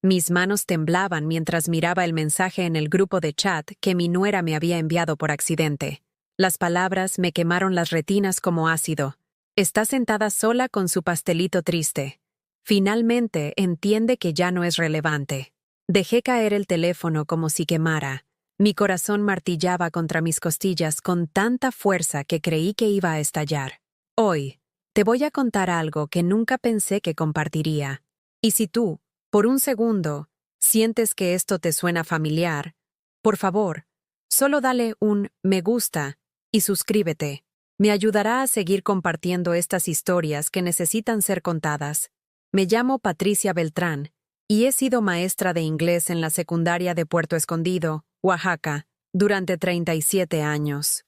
Mis manos temblaban mientras miraba el mensaje en el grupo de chat que mi nuera me había enviado por accidente. Las palabras me quemaron las retinas como ácido. Está sentada sola con su pastelito triste. Finalmente entiende que ya no es relevante. Dejé caer el teléfono como si quemara. Mi corazón martillaba contra mis costillas con tanta fuerza que creí que iba a estallar. Hoy, te voy a contar algo que nunca pensé que compartiría. Y si tú, por un segundo, sientes que esto te suena familiar, por favor, solo dale un me gusta y suscríbete. Me ayudará a seguir compartiendo estas historias que necesitan ser contadas. Me llamo Patricia Beltrán y he sido maestra de inglés en la secundaria de Puerto Escondido, Oaxaca, durante 37 años.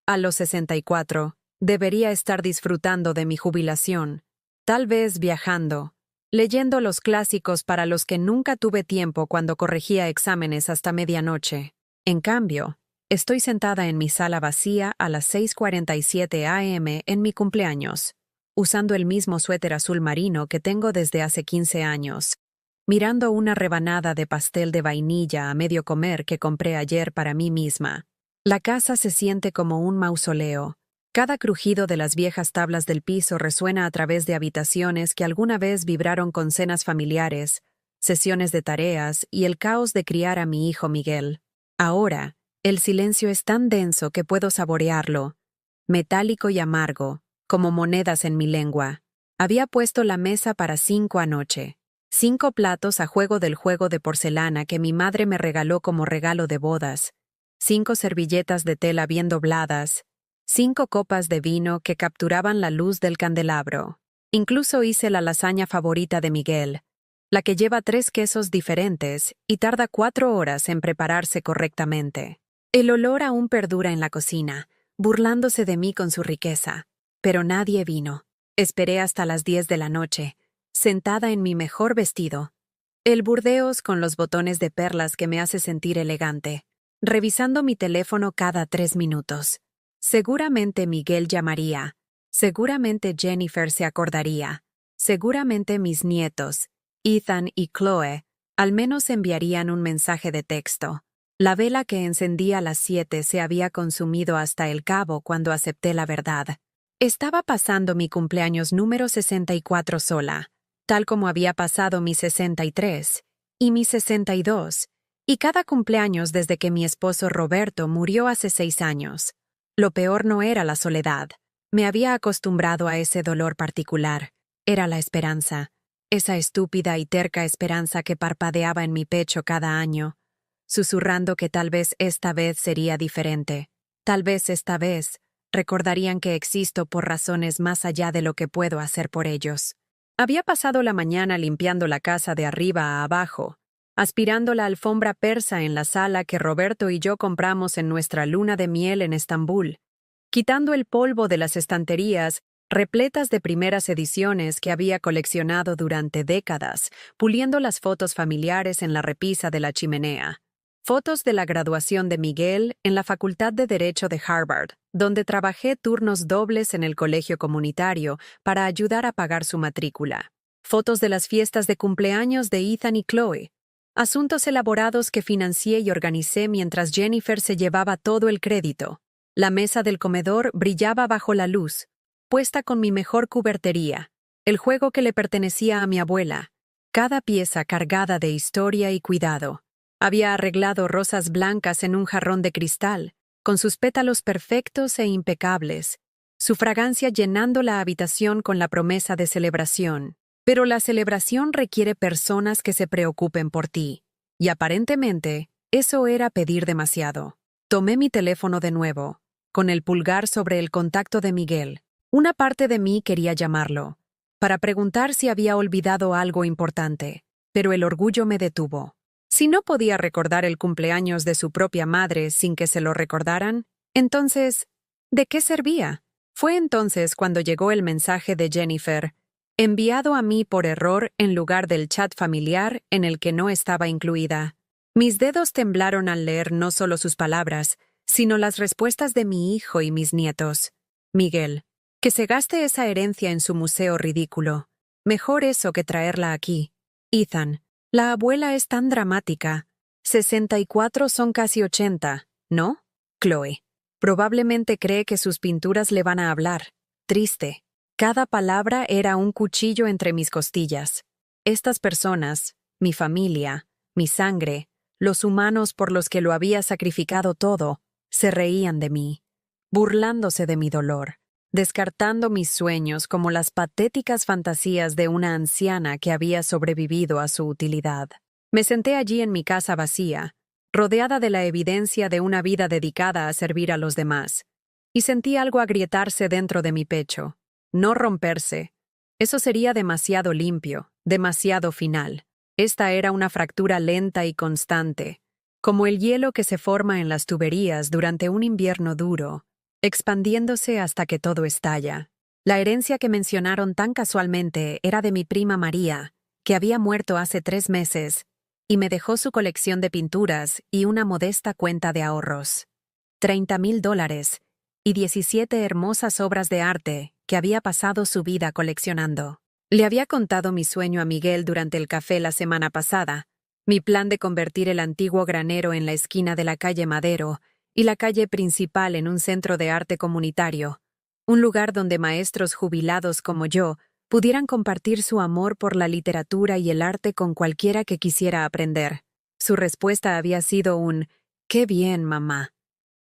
A los 64, debería estar disfrutando de mi jubilación, tal vez viajando, leyendo los clásicos para los que nunca tuve tiempo cuando corregía exámenes hasta medianoche. En cambio, estoy sentada en mi sala vacía a las 6:47 a.m. en mi cumpleaños, usando el mismo suéter azul marino que tengo desde hace 15 años, mirando una rebanada de pastel de vainilla a medio comer que compré ayer para mí misma. La casa se siente como un mausoleo. Cada crujido de las viejas tablas del piso resuena a través de habitaciones que alguna vez vibraron con cenas familiares, sesiones de tareas y el caos de criar a mi hijo Miguel. Ahora, el silencio es tan denso que puedo saborearlo, metálico y amargo, como monedas en mi lengua. Había puesto la mesa para 5 anoche. 5 platos a juego del juego de porcelana que mi madre me regaló como regalo de bodas. 5 servilletas de tela bien dobladas. 5 copas de vino que capturaban la luz del candelabro. Incluso hice la lasaña favorita de Miguel, la que lleva 3 quesos diferentes y tarda 4 horas en prepararse correctamente. El olor aún perdura en la cocina, burlándose de mí con su riqueza. Pero nadie vino. Esperé hasta las 10 de la noche, sentada en mi mejor vestido. El burdeos con los botones de perlas que me hace sentir elegante, revisando mi teléfono cada 3 minutos. Seguramente Miguel llamaría. Seguramente Jennifer se acordaría. Seguramente mis nietos, Ethan y Chloe, al menos enviarían un mensaje de texto. La vela que encendí a las 7 se había consumido hasta el cabo cuando acepté la verdad. Estaba pasando mi cumpleaños número 64 sola, tal como había pasado mi 63 y mi 62, y cada cumpleaños desde que mi esposo Roberto murió hace 6 años. Lo peor no era la soledad. Me había acostumbrado a ese dolor particular. Era la esperanza, esa estúpida y terca esperanza que parpadeaba en mi pecho cada año, susurrando que tal vez esta vez sería diferente. Tal vez esta vez recordarían que existo por razones más allá de lo que puedo hacer por ellos. Había pasado la mañana limpiando la casa de arriba a abajo, aspirando la alfombra persa en la sala que Roberto y yo compramos en nuestra luna de miel en Estambul, quitando el polvo de las estanterías repletas de primeras ediciones que había coleccionado durante décadas, puliendo las fotos familiares en la repisa de la chimenea. Fotos de la graduación de Miguel en la Facultad de Derecho de Harvard, donde trabajé turnos dobles en el colegio comunitario para ayudar a pagar su matrícula. Fotos de las fiestas de cumpleaños de Ethan y Chloe. Asuntos elaborados que financié y organicé mientras Jennifer se llevaba todo el crédito. La mesa del comedor brillaba bajo la luz, puesta con mi mejor cubertería, el juego que le pertenecía a mi abuela, cada pieza cargada de historia y cuidado. Había arreglado rosas blancas en un jarrón de cristal, con sus pétalos perfectos e impecables, su fragancia llenando la habitación con la promesa de celebración. Pero la celebración requiere personas que se preocupen por ti, y aparentemente, eso era pedir demasiado. Tomé mi teléfono de nuevo, con el pulgar sobre el contacto de Miguel. Una parte de mí quería llamarlo, para preguntar si había olvidado algo importante, pero el orgullo me detuvo. Si no podía recordar el cumpleaños de su propia madre sin que se lo recordaran, entonces, ¿de qué servía? Fue entonces cuando llegó el mensaje de Jennifer, enviado a mí por error en lugar del chat familiar en el que no estaba incluida. Mis dedos temblaron al leer no solo sus palabras, sino las respuestas de mi hijo y mis nietos. Miguel, que se gaste esa herencia en su museo ridículo. Mejor eso que traerla aquí. Ethan, La abuela es tan dramática. 64 son casi 80, ¿no? Chloe. Probablemente cree que sus pinturas le van a hablar. Triste. Cada palabra era un cuchillo entre mis costillas. Estas personas, mi familia, mi sangre, los humanos por los que lo había sacrificado todo, se reían de mí, burlándose de mi dolor, descartando mis sueños como las patéticas fantasías de una anciana que había sobrevivido a su utilidad. Me senté allí en mi casa vacía, rodeada de la evidencia de una vida dedicada a servir a los demás, y sentí algo agrietarse dentro de mi pecho. No romperse. Eso sería demasiado limpio, demasiado final. Esta era una fractura lenta y constante, como el hielo que se forma en las tuberías durante un invierno duro, expandiéndose hasta que todo estalla. La herencia que mencionaron tan casualmente era de mi prima María, que había muerto hace 3 meses, y me dejó su colección de pinturas y una modesta cuenta de ahorros. $30,000 y 17 hermosas obras de arte que había pasado su vida coleccionando. Le había contado mi sueño a Miguel durante el café la semana pasada, mi plan de convertir el antiguo granero en la esquina de la calle Madero y la calle principal en un centro de arte comunitario, un lugar donde maestros jubilados como yo pudieran compartir su amor por la literatura y el arte con cualquiera que quisiera aprender. Su respuesta había sido un «¡Qué bien, mamá!»,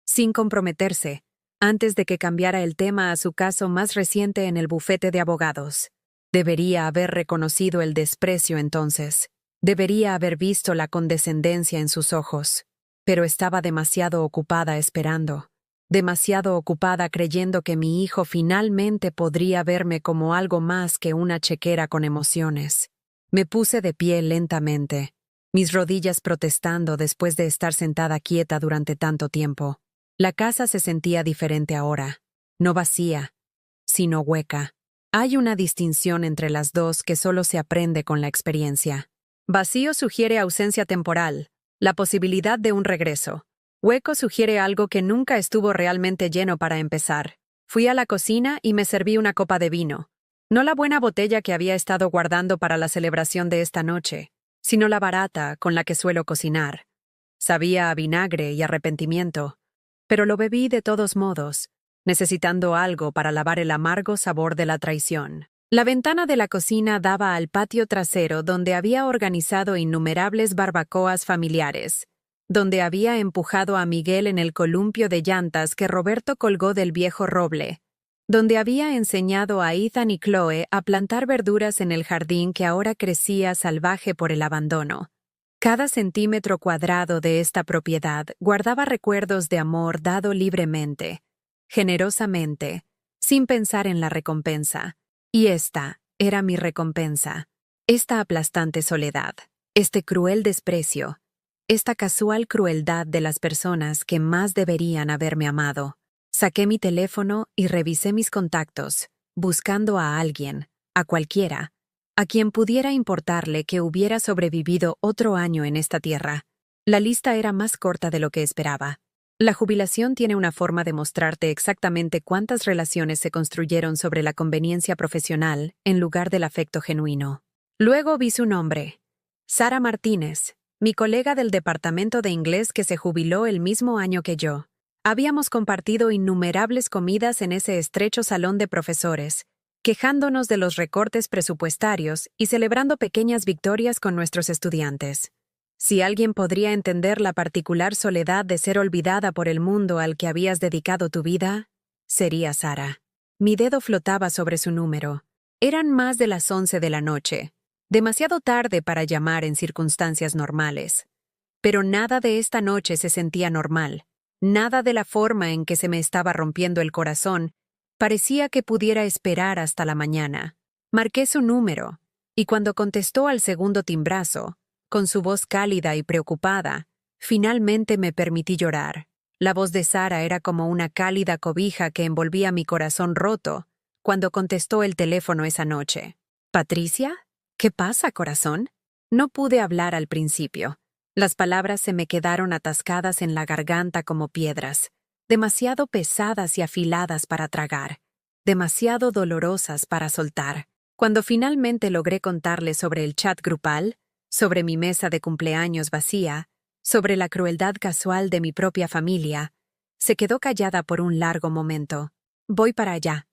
sin comprometerse, antes de que cambiara el tema a su caso más reciente en el bufete de abogados. Debería haber reconocido el desprecio entonces. Debería haber visto la condescendencia en sus ojos. Pero estaba demasiado ocupada esperando. Demasiado ocupada creyendo que mi hijo finalmente podría verme como algo más que una chequera con emociones. Me puse de pie lentamente, mis rodillas protestando después de estar sentada quieta durante tanto tiempo. La casa se sentía diferente ahora, no vacía, sino hueca. Hay una distinción entre las dos que solo se aprende con la experiencia. Vacío sugiere ausencia temporal, la posibilidad de un regreso. Hueco sugiere algo que nunca estuvo realmente lleno para empezar. Fui a la cocina y me serví una copa de vino. No la buena botella que había estado guardando para la celebración de esta noche, sino la barata con la que suelo cocinar. Sabía a vinagre y arrepentimiento, pero lo bebí de todos modos, necesitando algo para lavar el amargo sabor de la traición. La ventana de la cocina daba al patio trasero donde había organizado innumerables barbacoas familiares, donde había empujado a Miguel en el columpio de llantas que Roberto colgó del viejo roble, donde había enseñado a Ethan y Chloe a plantar verduras en el jardín que ahora crecía salvaje por el abandono. Cada centímetro cuadrado de esta propiedad guardaba recuerdos de amor dado libremente, generosamente, sin pensar en la recompensa. Y esta era mi recompensa, esta aplastante soledad, este cruel desprecio, esta casual crueldad de las personas que más deberían haberme amado. Saqué mi teléfono y revisé mis contactos, buscando a alguien, a cualquiera, a quien pudiera importarle que hubiera sobrevivido otro año en esta tierra. La lista era más corta de lo que esperaba. La jubilación tiene una forma de mostrarte exactamente cuántas relaciones se construyeron sobre la conveniencia profesional en lugar del afecto genuino. Luego vi su nombre. Sara Martínez, mi colega del departamento de inglés que se jubiló el mismo año que yo. Habíamos compartido innumerables comidas en ese estrecho salón de profesores, quejándonos de los recortes presupuestarios y celebrando pequeñas victorias con nuestros estudiantes. Si alguien podría entender la particular soledad de ser olvidada por el mundo al que habías dedicado tu vida, sería Sara. Mi dedo flotaba sobre su número. Eran más de las 11 de la noche, demasiado tarde para llamar en circunstancias normales. Pero nada de esta noche se sentía normal. Nada de la forma en que se me estaba rompiendo el corazón parecía que pudiera esperar hasta la mañana. Marqué su número, y cuando contestó al segundo timbrazo, con su voz cálida y preocupada, finalmente me permití llorar. La voz de Sara era como una cálida cobija que envolvía mi corazón roto cuando contestó el teléfono esa noche. «¿Patricia? ¿Qué pasa, corazón?» No pude hablar al principio. Las palabras se me quedaron atascadas en la garganta como piedras, demasiado pesadas y afiladas para tragar, demasiado dolorosas para soltar. Cuando finalmente logré contarle sobre el chat grupal, sobre mi mesa de cumpleaños vacía, sobre la crueldad casual de mi propia familia. Se quedó callada por un largo momento. «Voy para allá»,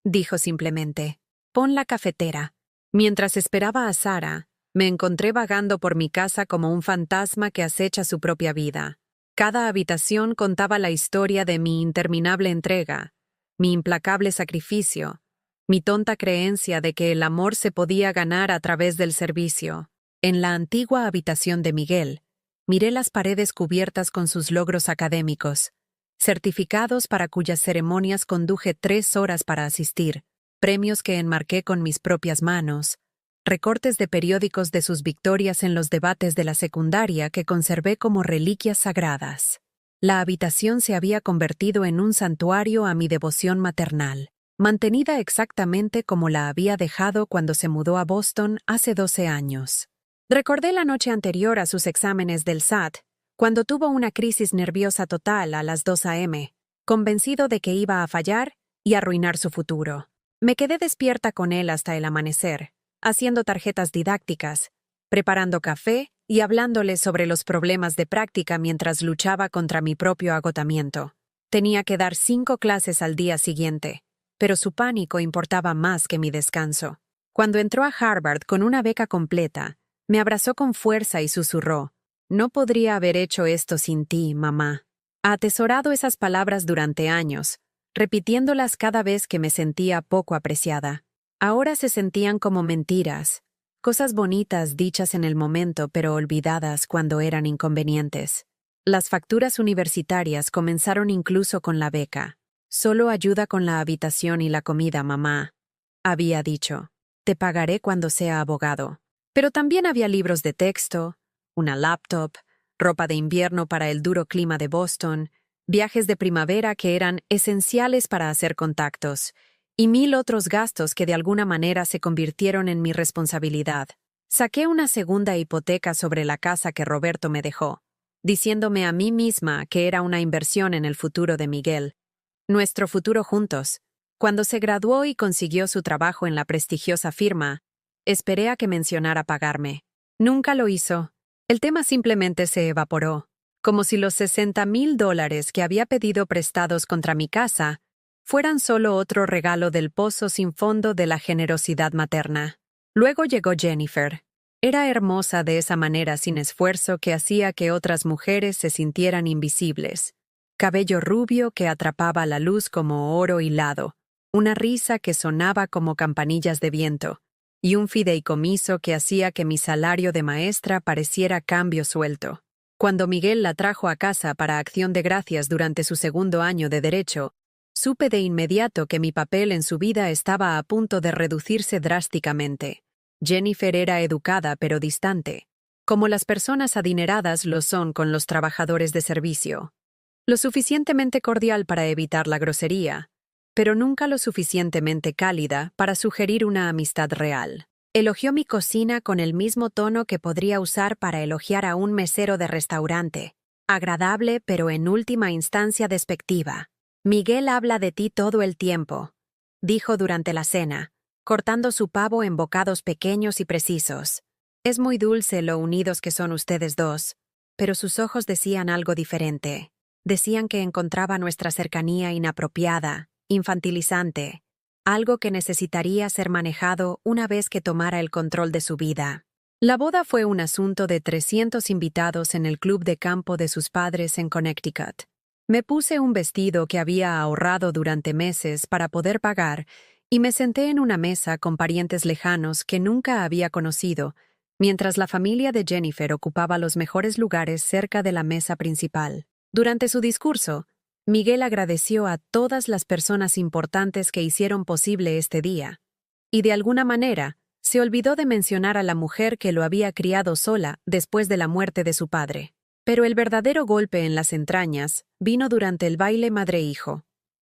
dijo simplemente. «Pon la cafetera». Mientras esperaba a Sarah, me encontré vagando por mi casa como un fantasma que acecha su propia vida. Cada habitación contaba la historia de mi interminable entrega, mi implacable sacrificio, mi tonta creencia de que el amor se podía ganar a través del servicio. En la antigua habitación de Miguel, miré las paredes cubiertas con sus logros académicos, certificados para cuyas ceremonias conduje 3 horas para asistir, premios que enmarqué con mis propias manos, recortes de periódicos de sus victorias en los debates de la secundaria que conservé como reliquias sagradas. La habitación se había convertido en un santuario a mi devoción maternal, mantenida exactamente como la había dejado cuando se mudó a Boston hace 12 años. Recordé la noche anterior a sus exámenes del SAT, cuando tuvo una crisis nerviosa total a las 2 a.m., convencido de que iba a fallar y arruinar su futuro. Me quedé despierta con él hasta el amanecer, haciendo tarjetas didácticas, preparando café y hablándole sobre los problemas de práctica mientras luchaba contra mi propio agotamiento. Tenía que dar 5 clases al día siguiente, pero su pánico importaba más que mi descanso. Cuando entró a Harvard con una beca completa, me abrazó con fuerza y susurró: «No podría haber hecho esto sin ti, mamá». Ha atesorado esas palabras durante años, repitiéndolas cada vez que me sentía poco apreciada. Ahora se sentían como mentiras, cosas bonitas dichas en el momento pero olvidadas cuando eran inconvenientes. Las facturas universitarias comenzaron incluso con la beca. «Solo ayuda con la habitación y la comida, mamá», había dicho. «Te pagaré cuando sea abogado». Pero también había libros de texto, una laptop, ropa de invierno para el duro clima de Boston, viajes de primavera que eran esenciales para hacer contactos, y 1000 otros gastos que de alguna manera se convirtieron en mi responsabilidad. Saqué una segunda hipoteca sobre la casa que Roberto me dejó, diciéndome a mí misma que era una inversión en el futuro de Miguel. Nuestro futuro juntos. Cuando se graduó y consiguió su trabajo en la prestigiosa firma, esperé a que mencionara pagarme. Nunca lo hizo. El tema simplemente se evaporó, como si los $60,000 que había pedido prestados contra mi casa fueran solo otro regalo del pozo sin fondo de la generosidad materna. Luego llegó Jennifer. Era hermosa de esa manera sin esfuerzo que hacía que otras mujeres se sintieran invisibles. Cabello rubio que atrapaba la luz como oro hilado, una risa que sonaba como campanillas de viento, y un fideicomiso que hacía que mi salario de maestra pareciera cambio suelto. Cuando Miguel la trajo a casa para Acción de Gracias durante su segundo año de Derecho, supe de inmediato que mi papel en su vida estaba a punto de reducirse drásticamente. Jennifer era educada pero distante, como las personas adineradas lo son con los trabajadores de servicio. Lo suficientemente cordial para evitar la grosería, pero nunca lo suficientemente cálida para sugerir una amistad real. Elogió mi cocina con el mismo tono que podría usar para elogiar a un mesero de restaurante. Agradable, pero en última instancia despectiva. «Miguel habla de ti todo el tiempo», dijo durante la cena, cortando su pavo en bocados pequeños y precisos. «Es muy dulce lo unidos que son ustedes dos», pero sus ojos decían algo diferente. Decían que encontraba nuestra cercanía inapropiada, infantilizante, algo que necesitaría ser manejado una vez que tomara el control de su vida. La boda fue un asunto de 300 invitados en el club de campo de sus padres en Connecticut. Me puse un vestido que había ahorrado durante meses para poder pagar y me senté en una mesa con parientes lejanos que nunca había conocido, mientras la familia de Jennifer ocupaba los mejores lugares cerca de la mesa principal. Durante su discurso, Miguel agradeció a todas las personas importantes que hicieron posible este día, y de alguna manera se olvidó de mencionar a la mujer que lo había criado sola después de la muerte de su padre. Pero el verdadero golpe en las entrañas vino durante el baile madre-hijo.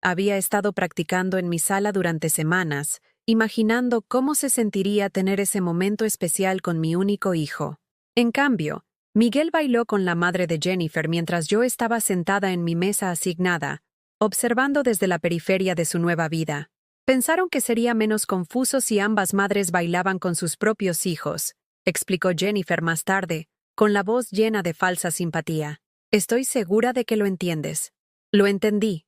Había estado practicando en mi sala durante semanas, imaginando cómo se sentiría tener ese momento especial con mi único hijo. En cambio, Miguel bailó con la madre de Jennifer mientras yo estaba sentada en mi mesa asignada, observando desde la periferia de su nueva vida. Pensaron que sería menos confuso si ambas madres bailaban con sus propios hijos, explicó Jennifer más tarde, con la voz llena de falsa simpatía. Estoy segura de que lo entiendes. Lo entendí.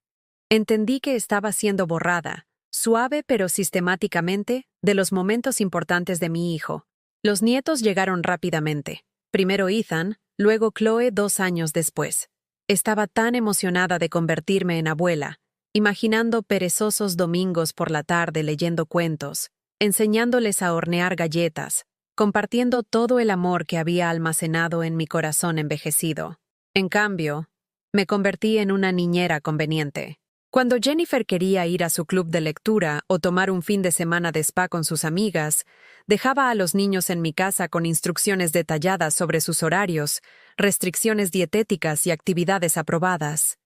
Entendí que estaba siendo borrada, suave pero sistemáticamente, de los momentos importantes de mi hijo. Los nietos llegaron rápidamente. Primero Ethan, luego Chloe 2 años después. Estaba tan emocionada de convertirme en abuela, imaginando perezosos domingos por la tarde leyendo cuentos, enseñándoles a hornear galletas, compartiendo todo el amor que había almacenado en mi corazón envejecido. En cambio, me convertí en una niñera conveniente. Cuando Jennifer quería ir a su club de lectura o tomar un fin de semana de spa con sus amigas, dejaba a los niños en mi casa con instrucciones detalladas sobre sus horarios, restricciones dietéticas y actividades aprobadas.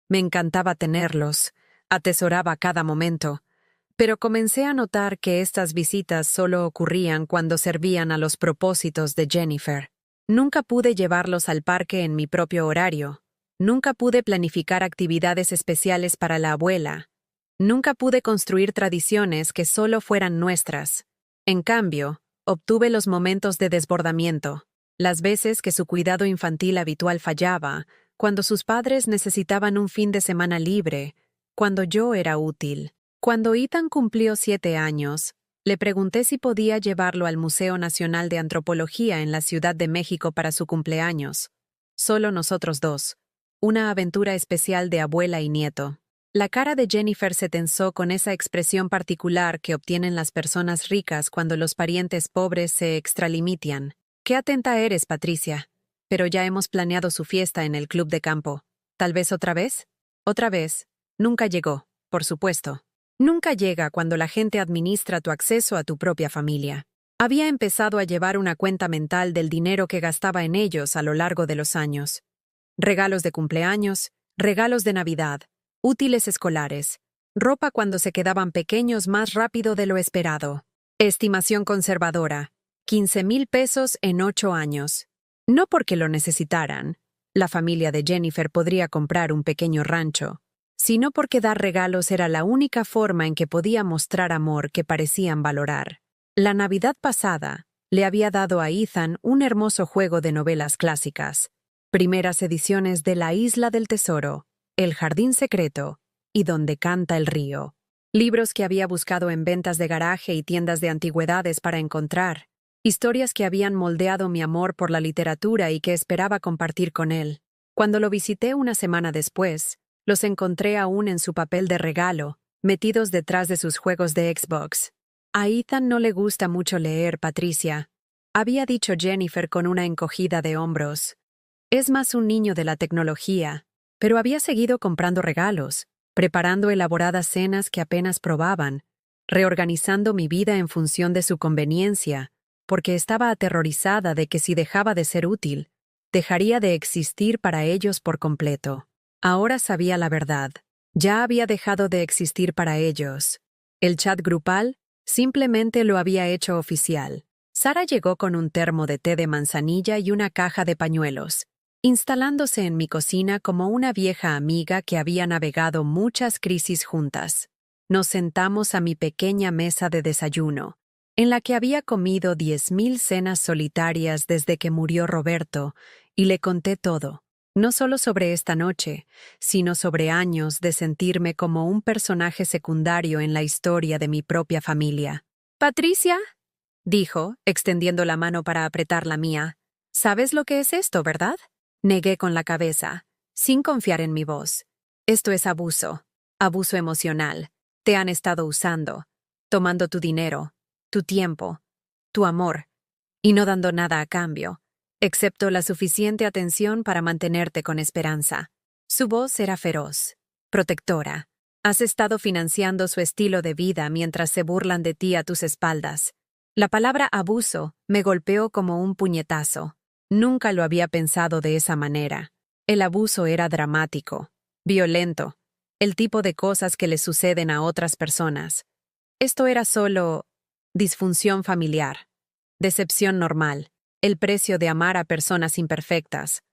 Me encantaba tenerlos, atesoraba cada momento, pero comencé a notar que estas visitas solo ocurrían cuando servían a los propósitos de Jennifer. Nunca pude llevarlos al parque en mi propio horario. Nunca pude planificar actividades especiales para la abuela. Nunca pude construir tradiciones que solo fueran nuestras. En cambio, obtuve los momentos de desbordamiento, las veces que su cuidado infantil habitual fallaba, cuando sus padres necesitaban un fin de semana libre, cuando yo era útil. Cuando Ethan cumplió 7 años, le pregunté si podía llevarlo al Museo Nacional de Antropología en la Ciudad de México para su cumpleaños. Solo nosotros dos. Una aventura especial de abuela y nieto. La cara de Jennifer se tensó con esa expresión particular que obtienen las personas ricas cuando los parientes pobres se extralimitan. «Qué atenta eres, Patricia. Pero ya hemos planeado su fiesta en el club de campo. ¿Tal vez otra vez?» Otra vez. Nunca llegó, por supuesto. Nunca llega cuando la gente administra tu acceso a tu propia familia. Había empezado a llevar una cuenta mental del dinero que gastaba en ellos a lo largo de los años. Regalos de cumpleaños, regalos de Navidad, útiles escolares, ropa cuando se quedaban pequeños más rápido de lo esperado. Estimación conservadora, 15,000 pesos en 8 años. No porque lo necesitaran, la familia de Jennifer podría comprar un pequeño rancho, sino porque dar regalos era la única forma en que podía mostrar amor que parecían valorar. La Navidad pasada le había dado a Ethan un hermoso juego de novelas clásicas, primeras ediciones de La Isla del Tesoro, El Jardín Secreto y Donde canta el río. Libros que había buscado en ventas de garaje y tiendas de antigüedades para encontrar. Historias que habían moldeado mi amor por la literatura y que esperaba compartir con él. Cuando lo visité una semana después, los encontré aún en su papel de regalo, metidos detrás de sus juegos de Xbox. A Ethan no le gusta mucho leer, Patricia, había dicho Jennifer con una encogida de hombros. Es más un niño de la tecnología, pero había seguido comprando regalos, preparando elaboradas cenas que apenas probaban, reorganizando mi vida en función de su conveniencia, porque estaba aterrorizada de que si dejaba de ser útil, dejaría de existir para ellos por completo. Ahora sabía la verdad. Ya había dejado de existir para ellos. El chat grupal simplemente lo había hecho oficial. Sara llegó con un termo de té de manzanilla y una caja de pañuelos, instalándose en mi cocina como una vieja amiga que había navegado muchas crisis juntas. Nos sentamos a mi pequeña mesa de desayuno, en la que había comido 10,000 cenas solitarias desde que murió Roberto, y le conté todo, no solo sobre esta noche, sino sobre años de sentirme como un personaje secundario en la historia de mi propia familia. «Patricia», dijo, extendiendo la mano para apretar la mía, «¿sabes lo que es esto, verdad?» Negué con la cabeza, sin confiar en mi voz. «Esto es abuso emocional. Te han estado usando, tomando tu dinero, tu tiempo, tu amor, y no dando nada a cambio, excepto la suficiente atención para mantenerte con esperanza». Su voz era feroz, protectora. «Has estado financiando su estilo de vida mientras se burlan de ti a tus espaldas». La palabra abuso me golpeó como un puñetazo. Nunca lo había pensado de esa manera. El abuso era dramático, violento, el tipo de cosas que le suceden a otras personas. Esto era solo disfunción familiar, decepción normal, el precio de amar a personas imperfectas.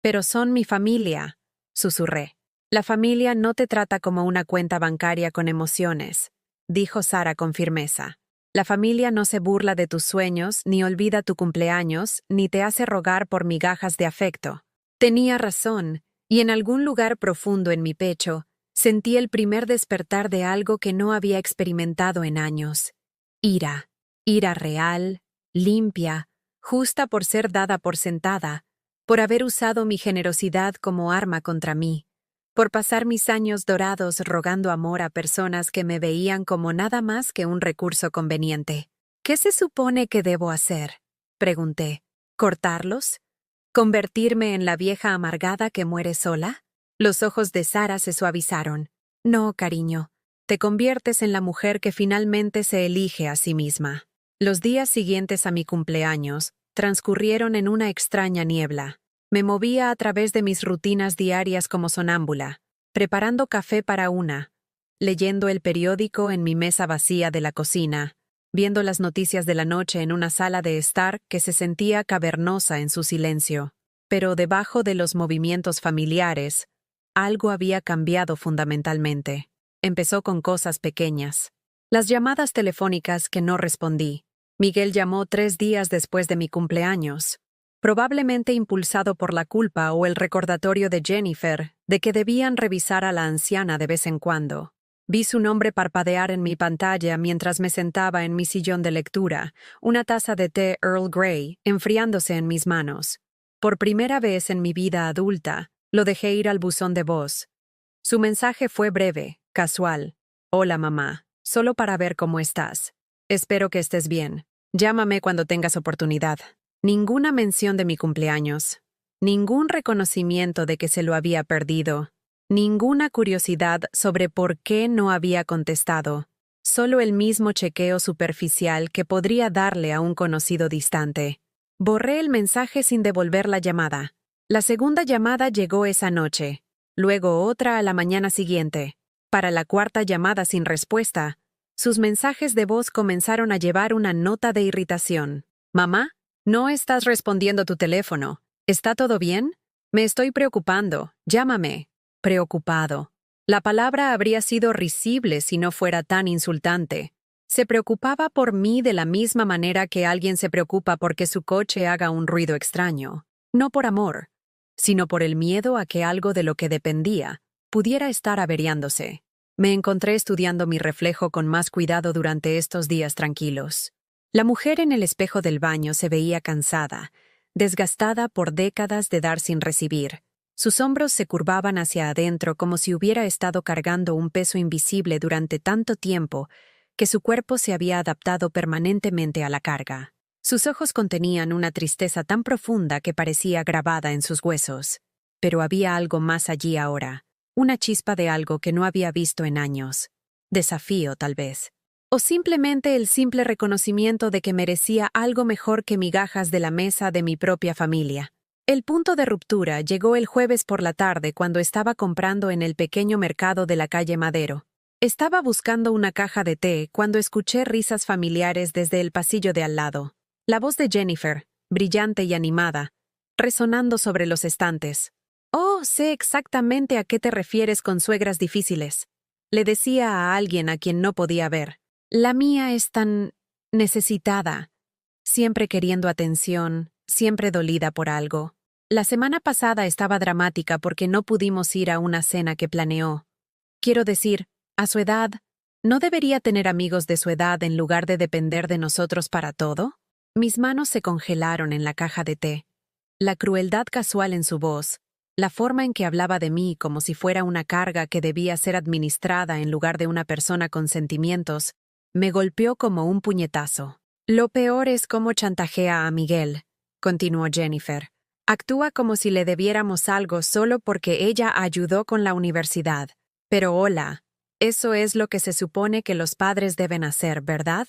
«Pero son mi familia», susurré. «La familia no te trata como una cuenta bancaria con emociones», dijo Sara con firmeza. La familia no se burla de tus sueños, ni olvida tu cumpleaños, ni te hace rogar por migajas de afecto. Tenía razón, y en algún lugar profundo en mi pecho, sentí el primer despertar de algo que no había experimentado en años. Ira. Ira real, limpia, justa por ser dada por sentada, por haber usado mi generosidad como arma contra mí, por pasar mis años dorados rogando amor a personas que me veían como nada más que un recurso conveniente. ¿Qué se supone que debo hacer?, pregunté. ¿Cortarlos? ¿Convertirme en la vieja amargada que muere sola? Los ojos de Sara se suavizaron. No, cariño. Te conviertes en la mujer que finalmente se elige a sí misma. Los días siguientes a mi cumpleaños transcurrieron en una extraña niebla. Me movía a través de mis rutinas diarias como sonámbula, preparando café para una, leyendo el periódico en mi mesa vacía de la cocina, viendo las noticias de la noche en una sala de estar que se sentía cavernosa en su silencio. Pero debajo de los movimientos familiares, algo había cambiado fundamentalmente. Empezó con cosas pequeñas. Las llamadas telefónicas que no respondí. Miguel llamó 3 días después de mi cumpleaños, probablemente impulsado por la culpa o el recordatorio de Jennifer de que debían revisar a la anciana de vez en cuando. Vi su nombre parpadear en mi pantalla mientras me sentaba en mi sillón de lectura, una taza de té Earl Grey enfriándose en mis manos. Por primera vez en mi vida adulta, lo dejé ir al buzón de voz. Su mensaje fue breve, casual. Hola, mamá. Solo para ver cómo estás. Espero que estés bien. Llámame cuando tengas oportunidad. Ninguna mención de mi cumpleaños. Ningún reconocimiento de que se lo había perdido. Ninguna curiosidad sobre por qué no había contestado. Solo el mismo chequeo superficial que podría darle a un conocido distante. Borré el mensaje sin devolver la llamada. La segunda llamada llegó esa noche. Luego otra a la mañana siguiente. Para la cuarta llamada sin respuesta, sus mensajes de voz comenzaron a llevar una nota de irritación. «Mamá, no estás respondiendo tu teléfono. ¿Está todo bien? Me estoy preocupando. Llámame». Preocupado. La palabra habría sido risible si no fuera tan insultante. Se preocupaba por mí de la misma manera que alguien se preocupa porque su coche haga un ruido extraño. No por amor, sino por el miedo a que algo de lo que dependía pudiera estar averiándose. Me encontré estudiando mi reflejo con más cuidado durante estos días tranquilos. La mujer en el espejo del baño se veía cansada, desgastada por décadas de dar sin recibir. Sus hombros se curvaban hacia adentro como si hubiera estado cargando un peso invisible durante tanto tiempo que su cuerpo se había adaptado permanentemente a la carga. Sus ojos contenían una tristeza tan profunda que parecía grabada en sus huesos. Pero había algo más allí ahora, una chispa de algo que no había visto en años. Desafío, tal vez. O simplemente el simple reconocimiento de que merecía algo mejor que migajas de la mesa de mi propia familia. El punto de ruptura llegó el jueves por la tarde cuando estaba comprando en el pequeño mercado de la calle Madero. Estaba buscando una caja de té cuando escuché risas familiares desde el pasillo de al lado. La voz de Jennifer, brillante y animada, resonando sobre los estantes. «Oh, sé exactamente a qué te refieres con suegras difíciles», le decía a alguien a quien no podía ver. «La mía es tan necesitada, siempre queriendo atención, siempre dolida por algo. La semana pasada estaba dramática porque no pudimos ir a una cena que planeó. Quiero decir, a su edad, ¿no debería tener amigos de su edad en lugar de depender de nosotros para todo?» Mis manos se congelaron en la caja de té. La crueldad casual en su voz, la forma en que hablaba de mí como si fuera una carga que debía ser administrada en lugar de una persona con sentimientos, me golpeó como un puñetazo. «Lo peor es cómo chantajea a Miguel», continuó Jennifer. «Actúa como si le debiéramos algo solo porque ella ayudó con la universidad. Pero hola, eso es lo que se supone que los padres deben hacer, ¿verdad?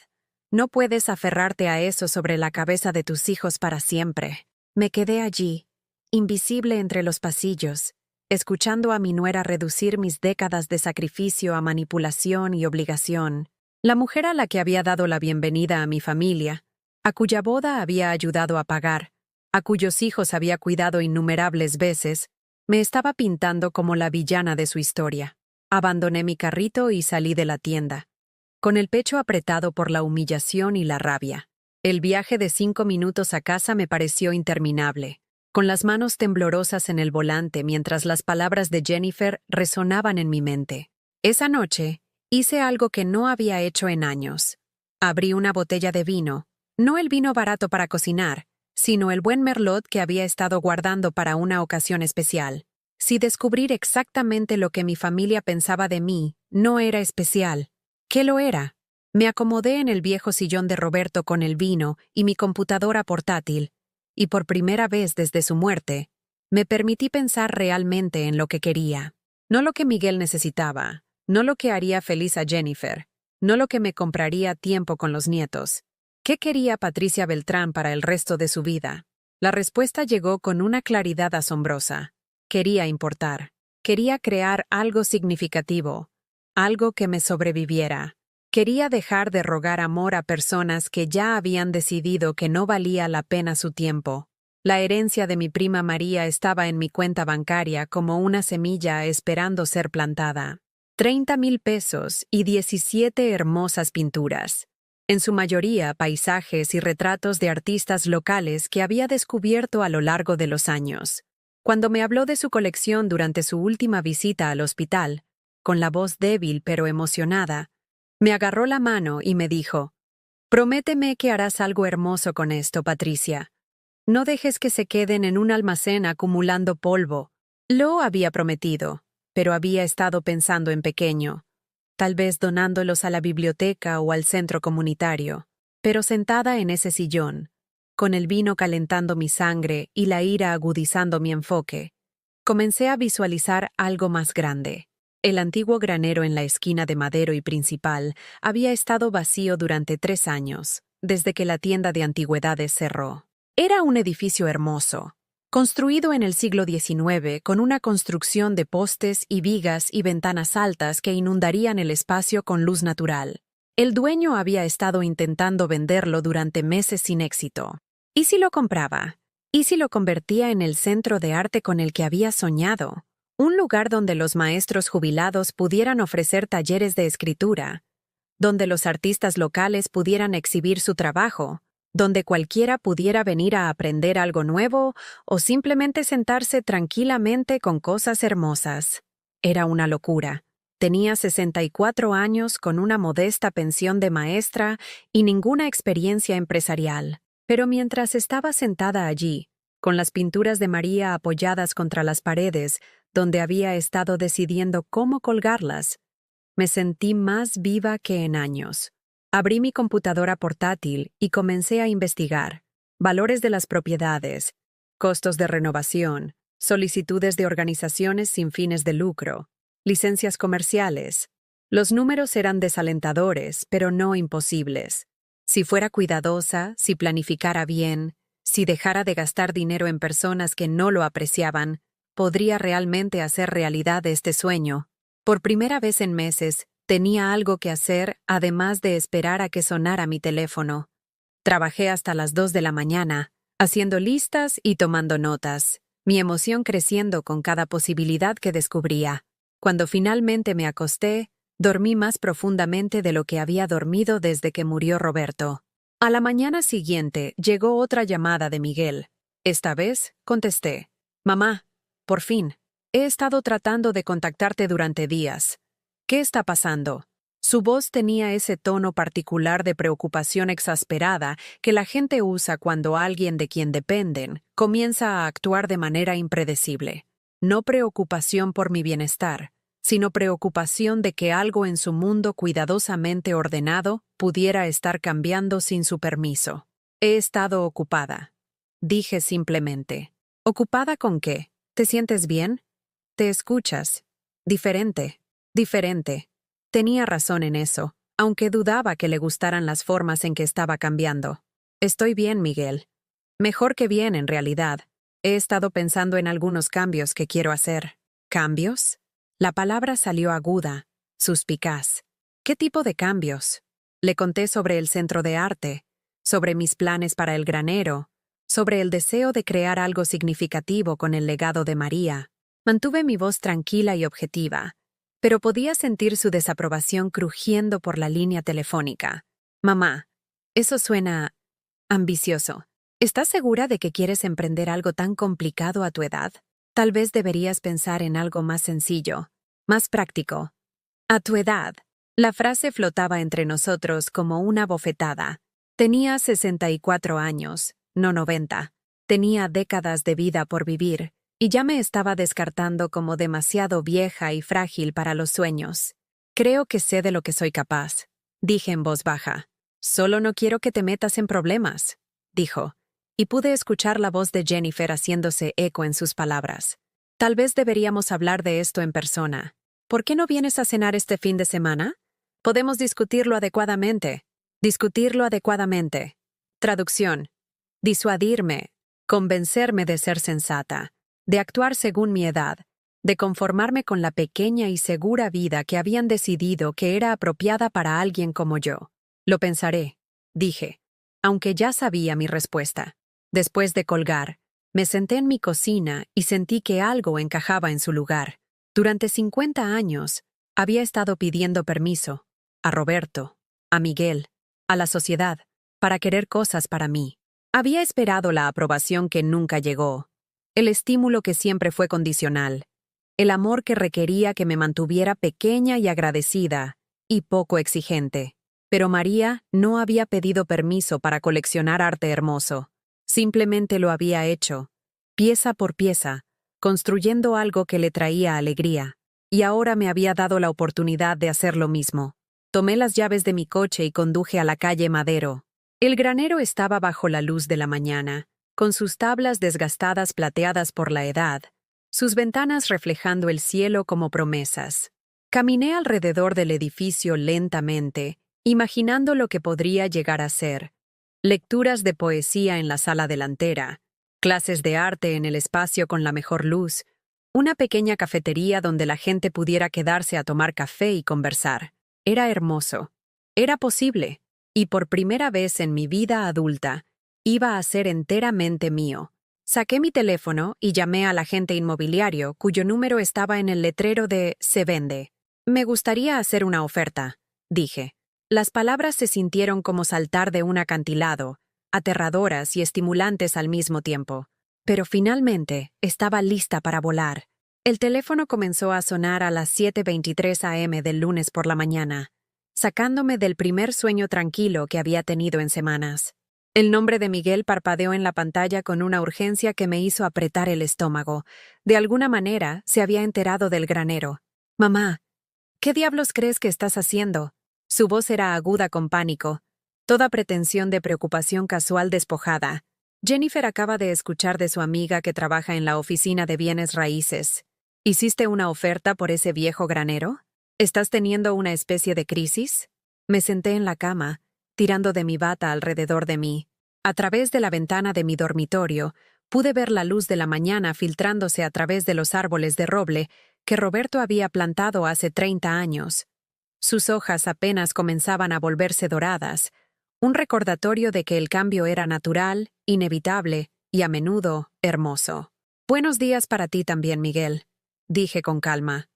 No puedes aferrarte a eso sobre la cabeza de tus hijos para siempre». Me quedé allí, invisible entre los pasillos, escuchando a mi nuera reducir mis décadas de sacrificio a manipulación y obligación. La mujer a la que había dado la bienvenida a mi familia, a cuya boda había ayudado a pagar, a cuyos hijos había cuidado innumerables veces, me estaba pintando como la villana de su historia. Abandoné mi carrito y salí de la tienda. con el pecho apretado por la humillación y la rabia. El viaje de 5 minutos a casa me pareció interminable, con las manos temblorosas en el volante mientras las palabras de Jennifer resonaban en mi mente. Esa noche, hice algo que no había hecho en años. Abrí una botella de vino, no el vino barato para cocinar, sino el buen Merlot que había estado guardando para una ocasión especial. Si descubrir exactamente lo que mi familia pensaba de mí no era especial, ¿qué lo era? Me acomodé en el viejo sillón de Roberto con el vino y mi computadora portátil, y por primera vez desde su muerte, me permití pensar realmente en lo que quería. No lo que Miguel necesitaba, no lo que haría feliz a Jennifer, no lo que me compraría tiempo con los nietos. ¿Qué quería Patricia Beltrán para el resto de su vida? La respuesta llegó con una claridad asombrosa. Quería importar. Quería crear algo significativo, algo que me sobreviviera. Quería dejar de rogar amor a personas que ya habían decidido que no valía la pena su tiempo. La herencia de mi prima María estaba en mi cuenta bancaria como una semilla esperando ser plantada. 30,000 pesos y 17 hermosas pinturas. En su mayoría paisajes y retratos de artistas locales que había descubierto a lo largo de los años. Cuando me habló de su colección durante su última visita al hospital, con la voz débil pero emocionada, me agarró la mano y me dijo: «Prométeme que harás algo hermoso con esto, Patricia. No dejes que se queden en un almacén acumulando polvo». Lo había prometido, pero había estado pensando en pequeño, tal vez donándolos a la biblioteca o al centro comunitario. Pero sentada en ese sillón, con el vino calentando mi sangre y la ira agudizando mi enfoque, comencé a visualizar algo más grande. El antiguo granero en la esquina de Madero y Principal había estado vacío durante 3 años, desde que la tienda de antigüedades cerró. Era un edificio hermoso, construido en el siglo XIX con una construcción de postes y vigas y ventanas altas que inundarían el espacio con luz natural. El dueño había estado intentando venderlo durante meses sin éxito. ¿Y si lo compraba? ¿Y si lo convertía en el centro de arte con el que había soñado? Un lugar donde los maestros jubilados pudieran ofrecer talleres de escritura, donde los artistas locales pudieran exhibir su trabajo, donde cualquiera pudiera venir a aprender algo nuevo o simplemente sentarse tranquilamente con cosas hermosas. Era una locura. Tenía 64 años con una modesta pensión de maestra y ninguna experiencia empresarial. Pero mientras estaba sentada allí, con las pinturas de María apoyadas contra las paredes, donde había estado decidiendo cómo colgarlas, me sentí más viva que en años. Abrí mi computadora portátil y comencé a investigar valores de las propiedades, costos de renovación, solicitudes de organizaciones sin fines de lucro, licencias comerciales. Los números eran desalentadores, pero no imposibles. Si fuera cuidadosa, si planificara bien, si dejara de gastar dinero en personas que no lo apreciaban, podría realmente hacer realidad este sueño. Por primera vez en meses, tenía algo que hacer además de esperar a que sonara mi teléfono. Trabajé hasta las 2 de la mañana, haciendo listas y tomando notas, mi emoción creciendo con cada posibilidad que descubría. Cuando finalmente me acosté, dormí más profundamente de lo que había dormido desde que murió Roberto. A la mañana siguiente llegó otra llamada de Miguel. Esta vez contesté: «Mamá, por fin. He estado tratando de contactarte durante días. ¿Qué está pasando?». Su voz tenía ese tono particular de preocupación exasperada que la gente usa cuando alguien de quien dependen comienza a actuar de manera impredecible. No preocupación por mi bienestar, sino preocupación de que algo en su mundo cuidadosamente ordenado pudiera estar cambiando sin su permiso. «He estado ocupada», dije simplemente. «¿Ocupada con qué? ¿Te sientes bien? ¿Te escuchas? Diferente. Diferente». Tenía razón en eso, aunque dudaba que le gustaran las formas en que estaba cambiando. «Estoy bien, Miguel. Mejor que bien, en realidad. He estado pensando en algunos cambios que quiero hacer». «¿Cambios?». La palabra salió aguda, suspicaz. «¿Qué tipo de cambios?». Le conté sobre el centro de arte, sobre mis planes para el granero, sobre el deseo de crear algo significativo con el legado de María. Mantuve mi voz tranquila y objetiva, pero podía sentir su desaprobación crujiendo por la línea telefónica. Mamá, eso suena ambicioso. ¿Estás segura de que quieres emprender algo tan complicado a tu edad? Tal vez deberías pensar en algo más sencillo, más práctico. A tu edad. La frase flotaba entre nosotros como una bofetada. Tenía 64 años, no 90. Tenía décadas de vida por vivir, y ya me estaba descartando como demasiado vieja y frágil para los sueños. Creo que sé de lo que soy capaz, dije en voz baja. Solo no quiero que te metas en problemas, dijo, y pude escuchar la voz de Jennifer haciéndose eco en sus palabras. Tal vez deberíamos hablar de esto en persona. ¿Por qué no vienes a cenar este fin de semana? Podemos discutirlo adecuadamente. Discutirlo adecuadamente. Traducción. Disuadirme. Convencerme de ser sensata. De actuar según mi edad. De conformarme con la pequeña y segura vida que habían decidido que era apropiada para alguien como yo. Lo pensaré, dije, aunque ya sabía mi respuesta. Después de colgar, me senté en mi cocina y sentí que algo encajaba en su lugar. Durante 50 años, había estado pidiendo permiso, a Roberto, a Miguel, a la sociedad, para querer cosas para mí. Había esperado la aprobación que nunca llegó, el estímulo que siempre fue condicional, el amor que requería que me mantuviera pequeña y agradecida, y poco exigente. Pero María no había pedido permiso para coleccionar arte hermoso. Simplemente lo había hecho, pieza por pieza, construyendo algo que le traía alegría. Y ahora me había dado la oportunidad de hacer lo mismo. Tomé las llaves de mi coche y conduje a la calle Madero. El granero estaba bajo la luz de la mañana, con sus tablas desgastadas plateadas por la edad, sus ventanas reflejando el cielo como promesas. Caminé alrededor del edificio lentamente, imaginando lo que podría llegar a ser. Lecturas de poesía en la sala delantera, clases de arte en el espacio con la mejor luz, una pequeña cafetería donde la gente pudiera quedarse a tomar café y conversar. Era hermoso. Era posible. Y por primera vez en mi vida adulta, iba a ser enteramente mío. Saqué mi teléfono y llamé al agente inmobiliario cuyo número estaba en el letrero de «Se vende». Me gustaría hacer una oferta, dije. Las palabras se sintieron como saltar de un acantilado, aterradoras y estimulantes al mismo tiempo. Pero finalmente estaba lista para volar. El teléfono comenzó a sonar a las 7:23 a.m. del lunes por la mañana, sacándome del primer sueño tranquilo que había tenido en semanas. El nombre de Miguel parpadeó en la pantalla con una urgencia que me hizo apretar el estómago. De alguna manera, se había enterado del granero. «Mamá, ¿qué diablos crees que estás haciendo?» Su voz era aguda con pánico, toda pretensión de preocupación casual despojada. Jennifer acaba de escuchar de su amiga que trabaja en la oficina de bienes raíces. ¿Hiciste una oferta por ese viejo granero? ¿Estás teniendo una especie de crisis? Me senté en la cama, tirando de mi bata alrededor de mí. A través de la ventana de mi dormitorio, pude ver la luz de la mañana filtrándose a través de los árboles de roble que Roberto había plantado hace 30 años. Sus hojas apenas comenzaban a volverse doradas, un recordatorio de que el cambio era natural, inevitable y a menudo hermoso. «Buenos días para ti también, Miguel», dije con calma.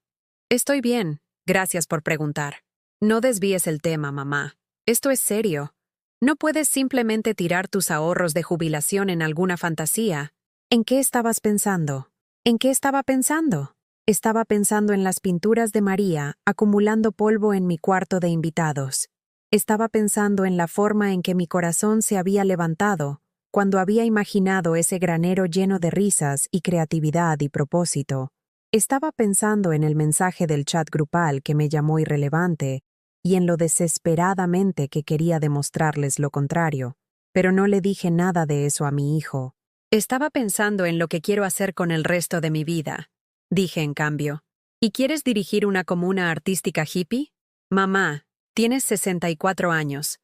«Estoy bien, gracias por preguntar. No desvíes el tema, mamá. Esto es serio. No puedes simplemente tirar tus ahorros de jubilación en alguna fantasía». «¿En qué estabas pensando?» «¿En qué estaba pensando?» Estaba pensando en las pinturas de María acumulando polvo en mi cuarto de invitados. Estaba pensando en la forma en que mi corazón se había levantado cuando había imaginado ese granero lleno de risas y creatividad y propósito. Estaba pensando en el mensaje del chat grupal que me llamó irrelevante y en lo desesperadamente que quería demostrarles lo contrario. Pero no le dije nada de eso a mi hijo. Estaba pensando en lo que quiero hacer con el resto de mi vida. Dije en cambio, ¿y quieres dirigir una comuna artística hippie? Mamá, tienes 64 años.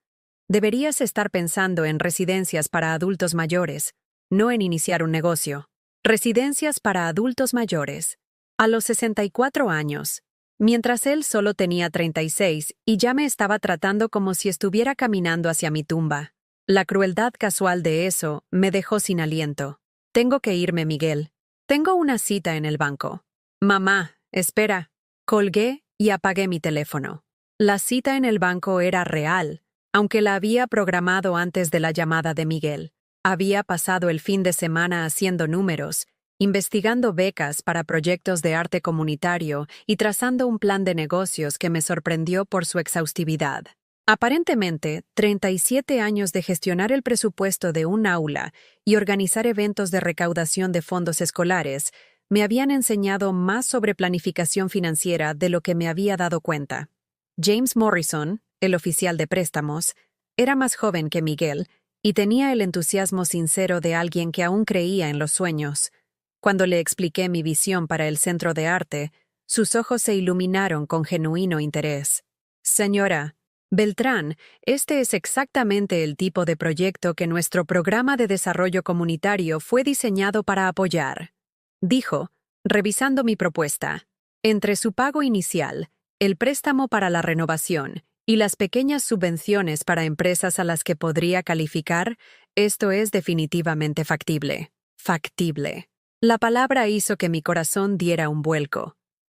Deberías estar pensando en residencias para adultos mayores, no en iniciar un negocio. Residencias para adultos mayores. A los 64 años, mientras él solo tenía 36 y ya me estaba tratando como si estuviera caminando hacia mi tumba. La crueldad casual de eso me dejó sin aliento. Tengo que irme, Miguel. Tengo una cita en el banco. Mamá, espera. Colgué y apagué mi teléfono. La cita en el banco era real, aunque la había programado antes de la llamada de Miguel. Había pasado el fin de semana haciendo números, investigando becas para proyectos de arte comunitario y trazando un plan de negocios que me sorprendió por su exhaustividad. Aparentemente, 37 años de gestionar el presupuesto de un aula y organizar eventos de recaudación de fondos escolares me habían enseñado más sobre planificación financiera de lo que me había dado cuenta. James Morrison, el oficial de préstamos, era más joven que Miguel y tenía el entusiasmo sincero de alguien que aún creía en los sueños. Cuando le expliqué mi visión para el centro de arte, sus ojos se iluminaron con genuino interés. Señora Beltrán, este es exactamente el tipo de proyecto que nuestro programa de desarrollo comunitario fue diseñado para apoyar, dijo, revisando mi propuesta. Entre su pago inicial, el préstamo para la renovación y las pequeñas subvenciones para empresas a las que podría calificar, esto es definitivamente factible. Factible. La palabra hizo que mi corazón diera un vuelco.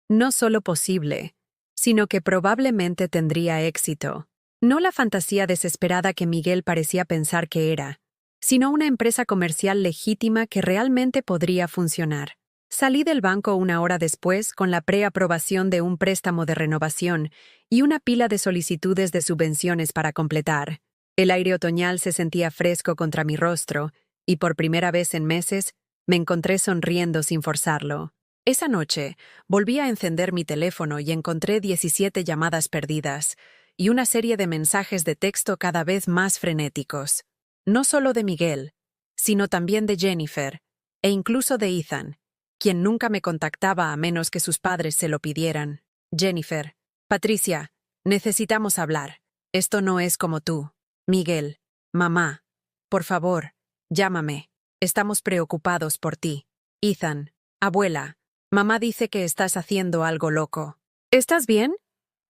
No solo posible, sino que probablemente tendría éxito. No la fantasía desesperada que Miguel parecía pensar que era, sino una empresa comercial legítima que realmente podría funcionar. Salí del banco una hora después con la preaprobación de un préstamo de renovación y una pila de solicitudes de subvenciones para completar. El aire otoñal se sentía fresco contra mi rostro y por primera vez en meses me encontré sonriendo sin forzarlo. Esa noche, volví a encender mi teléfono y encontré 17 llamadas perdidas y una serie de mensajes de texto cada vez más frenéticos. No solo de Miguel, sino también de Jennifer, e incluso de Ethan, quien nunca me contactaba a menos que sus padres se lo pidieran. Jennifer: Patricia, necesitamos hablar. Esto no es como tú. Miguel: mamá, por favor, llámame. Estamos preocupados por ti. Ethan: abuela, mamá dice que estás haciendo algo loco. ¿Estás bien?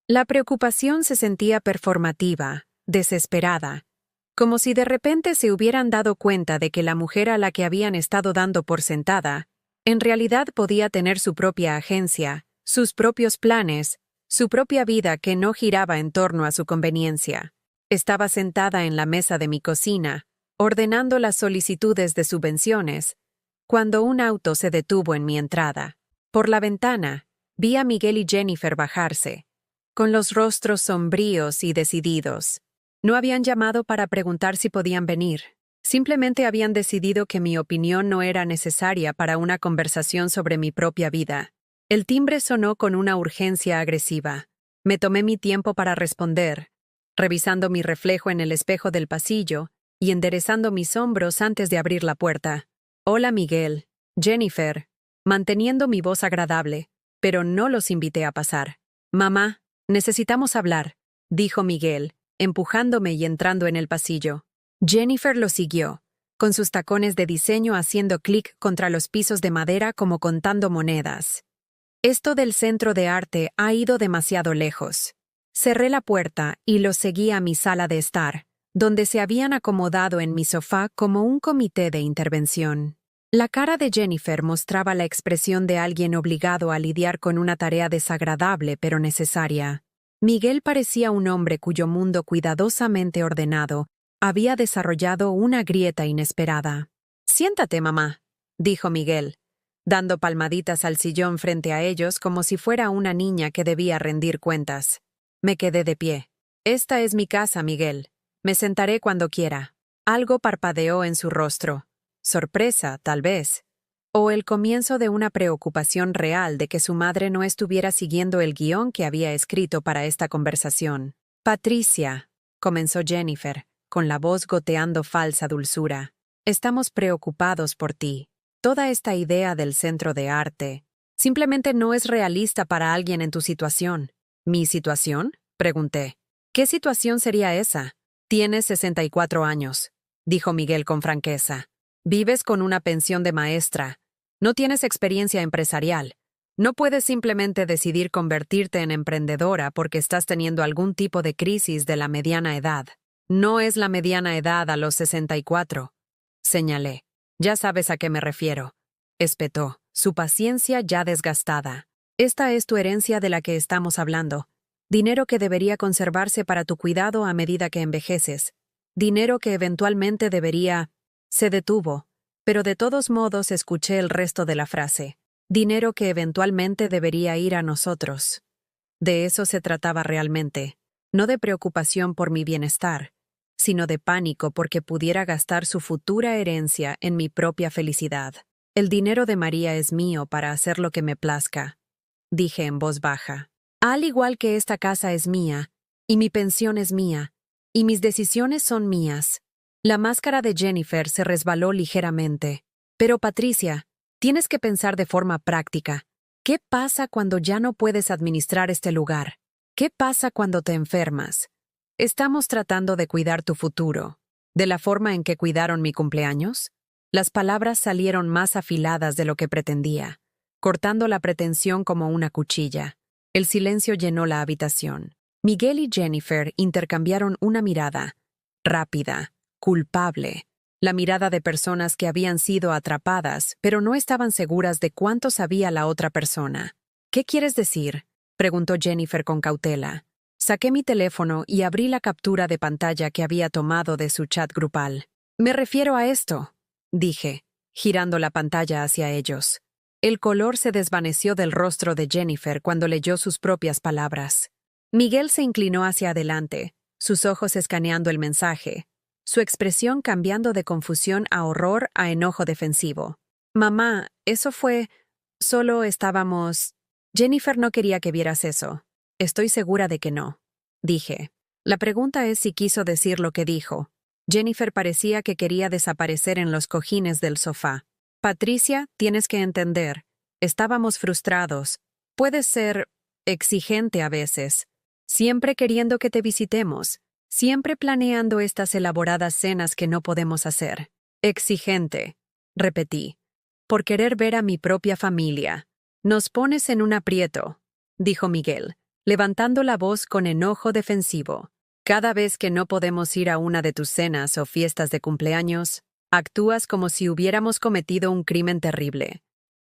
La preocupación se sentía performativa, desesperada, como si de repente se hubieran dado cuenta de que la mujer a la que habían estado dando por sentada, en realidad podía tener su propia agencia, sus propios planes, su propia vida que no giraba en torno a su conveniencia. Estaba sentada en la mesa de mi cocina, ordenando las solicitudes de subvenciones, cuando un auto se detuvo en mi entrada. Por la ventana, vi a Miguel y Jennifer bajarse, con los rostros sombríos y decididos. No habían llamado para preguntar si podían venir. Simplemente habían decidido que mi opinión no era necesaria para una conversación sobre mi propia vida. El timbre sonó con una urgencia agresiva. Me tomé mi tiempo para responder, revisando mi reflejo en el espejo del pasillo y enderezando mis hombros antes de abrir la puerta. Hola, Miguel. Jennifer, manteniendo mi voz agradable, pero no los invité a pasar. Mamá, necesitamos hablar, dijo Miguel, empujándome y entrando en el pasillo. Jennifer lo siguió, con sus tacones de diseño haciendo clic contra los pisos de madera como contando monedas. Esto del centro de arte ha ido demasiado lejos. Cerré la puerta y los seguí a mi sala de estar, donde se habían acomodado en mi sofá como un comité de intervención. La cara de Jennifer mostraba la expresión de alguien obligado a lidiar con una tarea desagradable pero necesaria. Miguel parecía un hombre cuyo mundo cuidadosamente ordenado había desarrollado una grieta inesperada. «Siéntate, mamá», dijo Miguel, dando palmaditas al sillón frente a ellos como si fuera una niña que debía rendir cuentas. Me quedé de pie. «Esta es mi casa, Miguel. Me sentaré cuando quiera». Algo parpadeó en su rostro. Sorpresa, tal vez. O el comienzo de una preocupación real de que su madre no estuviera siguiendo el guión que había escrito para esta conversación. «Patricia», comenzó Jennifer, con la voz goteando falsa dulzura. «Estamos preocupados por ti. Toda esta idea del centro de arte simplemente no es realista para alguien en tu situación». «¿Mi situación?», pregunté. «¿Qué situación sería esa?» «Tienes 64 años», dijo Miguel con franqueza. «Vives con una pensión de maestra. No tienes experiencia empresarial. No puedes simplemente decidir convertirte en emprendedora porque estás teniendo algún tipo de crisis de la mediana edad». «No es la mediana edad a los 64», señalé. «Ya sabes a qué me refiero», espetó, su paciencia ya desgastada. Esta es tu herencia de la que estamos hablando. Dinero que debería conservarse para tu cuidado a medida que envejeces. Dinero que eventualmente debería... Se detuvo, pero de todos modos escuché el resto de la frase. Dinero que eventualmente debería ir a nosotros. De eso se trataba realmente, no de preocupación por mi bienestar, sino de pánico porque pudiera gastar su futura herencia en mi propia felicidad. El dinero de María es mío para hacer lo que me plazca, dije en voz baja. Al igual que esta casa es mía, y mi pensión es mía, y mis decisiones son mías. La máscara de Jennifer se resbaló ligeramente. Pero Patricia, tienes que pensar de forma práctica. ¿Qué pasa cuando ya no puedes administrar este lugar? ¿Qué pasa cuando te enfermas? Estamos tratando de cuidar tu futuro. ¿De la forma en que cuidaron mi cumpleaños? Las palabras salieron más afiladas de lo que pretendía, cortando la pretensión como una cuchilla. El silencio llenó la habitación. Miguel y Jennifer intercambiaron una mirada, rápida, culpable, la mirada de personas que habían sido atrapadas, pero no estaban seguras de cuánto sabía la otra persona. ¿Qué quieres decir?, preguntó Jennifer con cautela. Saqué mi teléfono y abrí la captura de pantalla que había tomado de su chat grupal. Me refiero a esto, dije, girando la pantalla hacia ellos. El color se desvaneció del rostro de Jennifer cuando leyó sus propias palabras. Miguel se inclinó hacia adelante, sus ojos escaneando el mensaje, su expresión cambiando de confusión a horror a enojo defensivo. Mamá, eso fue... Solo estábamos... Jennifer no quería que vieras eso. Estoy segura de que no, dije. La pregunta es si quiso decir lo que dijo. Jennifer parecía que quería desaparecer en los cojines del sofá. Patricia, tienes que entender. Estábamos frustrados. Puedes ser exigente a veces. Siempre queriendo que te visitemos. Siempre planeando estas elaboradas cenas que no podemos hacer. Exigente, repetí. Por querer ver a mi propia familia. Nos pones en un aprieto, dijo Miguel, levantando la voz con enojo defensivo. Cada vez que no podemos ir a una de tus cenas o fiestas de cumpleaños, actúas como si hubiéramos cometido un crimen terrible.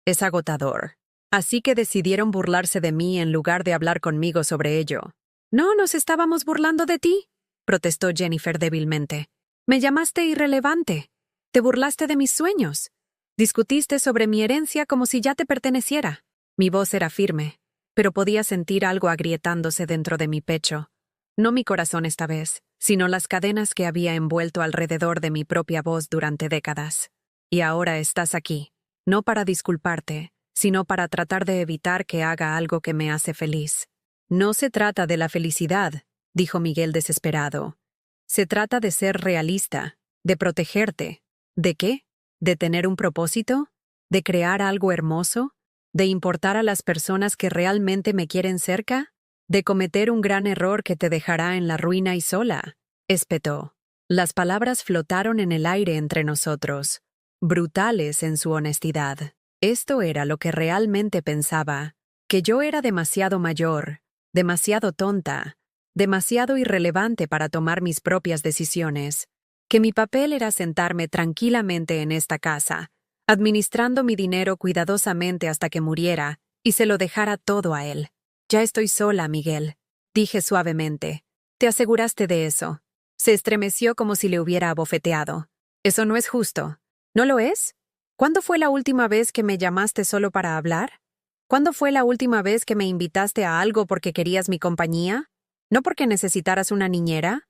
Es agotador. Así que decidieron burlarse de mí en lugar de hablar conmigo sobre ello. No nos estábamos burlando de ti, protestó Jennifer débilmente. Me llamaste irrelevante. Te burlaste de mis sueños. Discutiste sobre mi herencia como si ya te perteneciera. Mi voz era firme, pero podía sentir algo agrietándose dentro de mi pecho. No mi corazón esta vez, sino las cadenas que había envuelto alrededor de mi propia voz durante décadas. Y ahora estás aquí, no para disculparte, sino para tratar de evitar que haga algo que me hace feliz. No se trata de la felicidad, dijo Miguel desesperado. Se trata de ser realista, de protegerte. ¿De qué? ¿De tener un propósito? ¿De crear algo hermoso? ¿De importar a las personas que realmente me quieren cerca? ¿De cometer un gran error que te dejará en la ruina y sola? Espetó. Las palabras flotaron en el aire entre nosotros, brutales en su honestidad. Esto era lo que realmente pensaba, que yo era demasiado mayor, demasiado tonta, demasiado irrelevante para tomar mis propias decisiones, que mi papel era sentarme tranquilamente en esta casa, administrando mi dinero cuidadosamente hasta que muriera, y se lo dejara todo a él. Ya estoy sola, Miguel, dije suavemente. Te aseguraste de eso. Se estremeció como si le hubiera abofeteado. Eso no es justo. ¿No lo es? ¿Cuándo fue la última vez que me llamaste solo para hablar? ¿Cuándo fue la última vez que me invitaste a algo porque querías mi compañía? ¿No porque necesitaras una niñera?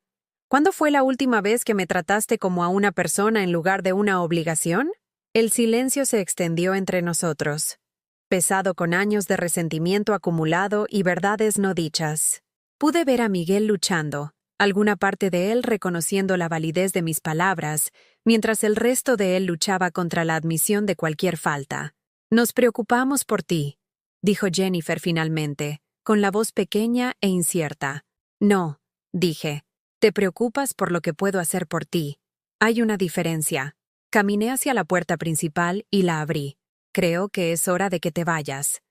¿Cuándo fue la última vez que me trataste como a una persona en lugar de una obligación? El silencio se extendió entre nosotros, pesado con años de resentimiento acumulado y verdades no dichas. Pude ver a Miguel luchando, alguna parte de él reconociendo la validez de mis palabras, mientras el resto de él luchaba contra la admisión de cualquier falta. Nos preocupamos por ti, dijo Jennifer finalmente, con la voz pequeña e incierta. No, dije. Te preocupas por lo que puedo hacer por ti. Hay una diferencia. Caminé hacia la puerta principal y la abrí. Creo que es hora de que te vayas.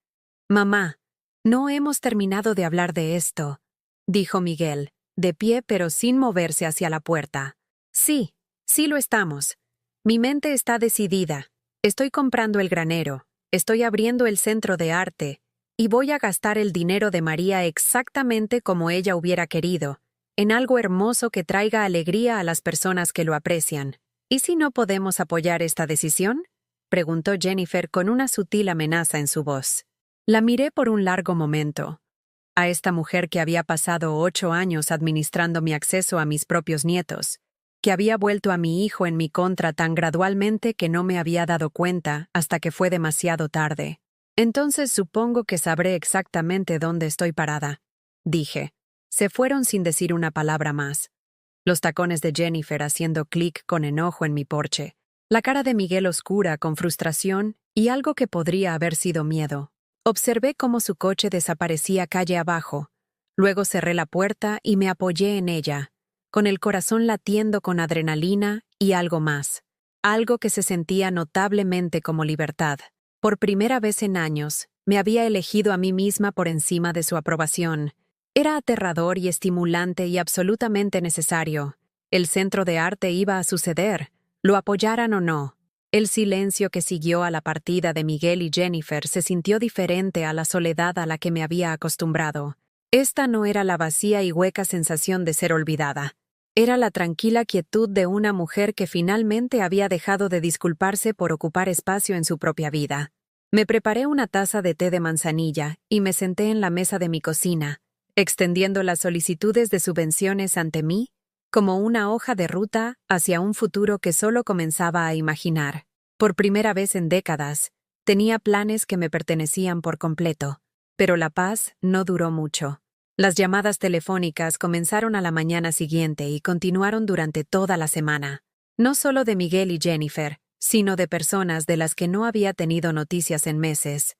Mamá, no hemos terminado de hablar de esto, dijo Miguel, de pie pero sin moverse hacia la puerta. Sí, sí lo estamos. Mi mente está decidida. Estoy comprando el granero. Estoy abriendo el centro de arte. y voy a gastar el dinero de María exactamente como ella hubiera querido, en algo hermoso que traiga alegría a las personas que lo aprecian. ¿Y si no podemos apoyar esta decisión?, preguntó Jennifer con una sutil amenaza en su voz. La miré por un largo momento. A esta mujer que había pasado 8 años administrando mi acceso a mis propios nietos, que había vuelto a mi hijo en mi contra tan gradualmente que no me había dado cuenta hasta que fue demasiado tarde. Entonces supongo que sabré exactamente dónde estoy parada, dije. Se fueron sin decir una palabra más. Los tacones de Jennifer haciendo clic con enojo en mi porche, la cara de Miguel oscura con frustración y algo que podría haber sido miedo. Observé cómo su coche desaparecía calle abajo. Luego cerré la puerta y me apoyé en ella, con el corazón latiendo con adrenalina y algo más. Algo que se sentía notablemente como libertad. Por primera vez en años, me había elegido a mí misma por encima de su aprobación. Era aterrador y estimulante y absolutamente necesario. El centro de arte iba a suceder, lo apoyaran o no. El silencio que siguió a la partida de Miguel y Jennifer se sintió diferente a la soledad a la que me había acostumbrado. Esta no era la vacía y hueca sensación de ser olvidada. Era la tranquila quietud de una mujer que finalmente había dejado de disculparse por ocupar espacio en su propia vida. Me preparé una taza de té de manzanilla y me senté en la mesa de mi cocina, extendiendo las solicitudes de subvenciones ante mí como una hoja de ruta hacia un futuro que solo comenzaba a imaginar. Por primera vez en décadas, tenía planes que me pertenecían por completo, pero la paz no duró mucho. Las llamadas telefónicas comenzaron a la mañana siguiente y continuaron durante toda la semana. No solo de Miguel y Jennifer, sino de personas de las que no había tenido noticias en meses.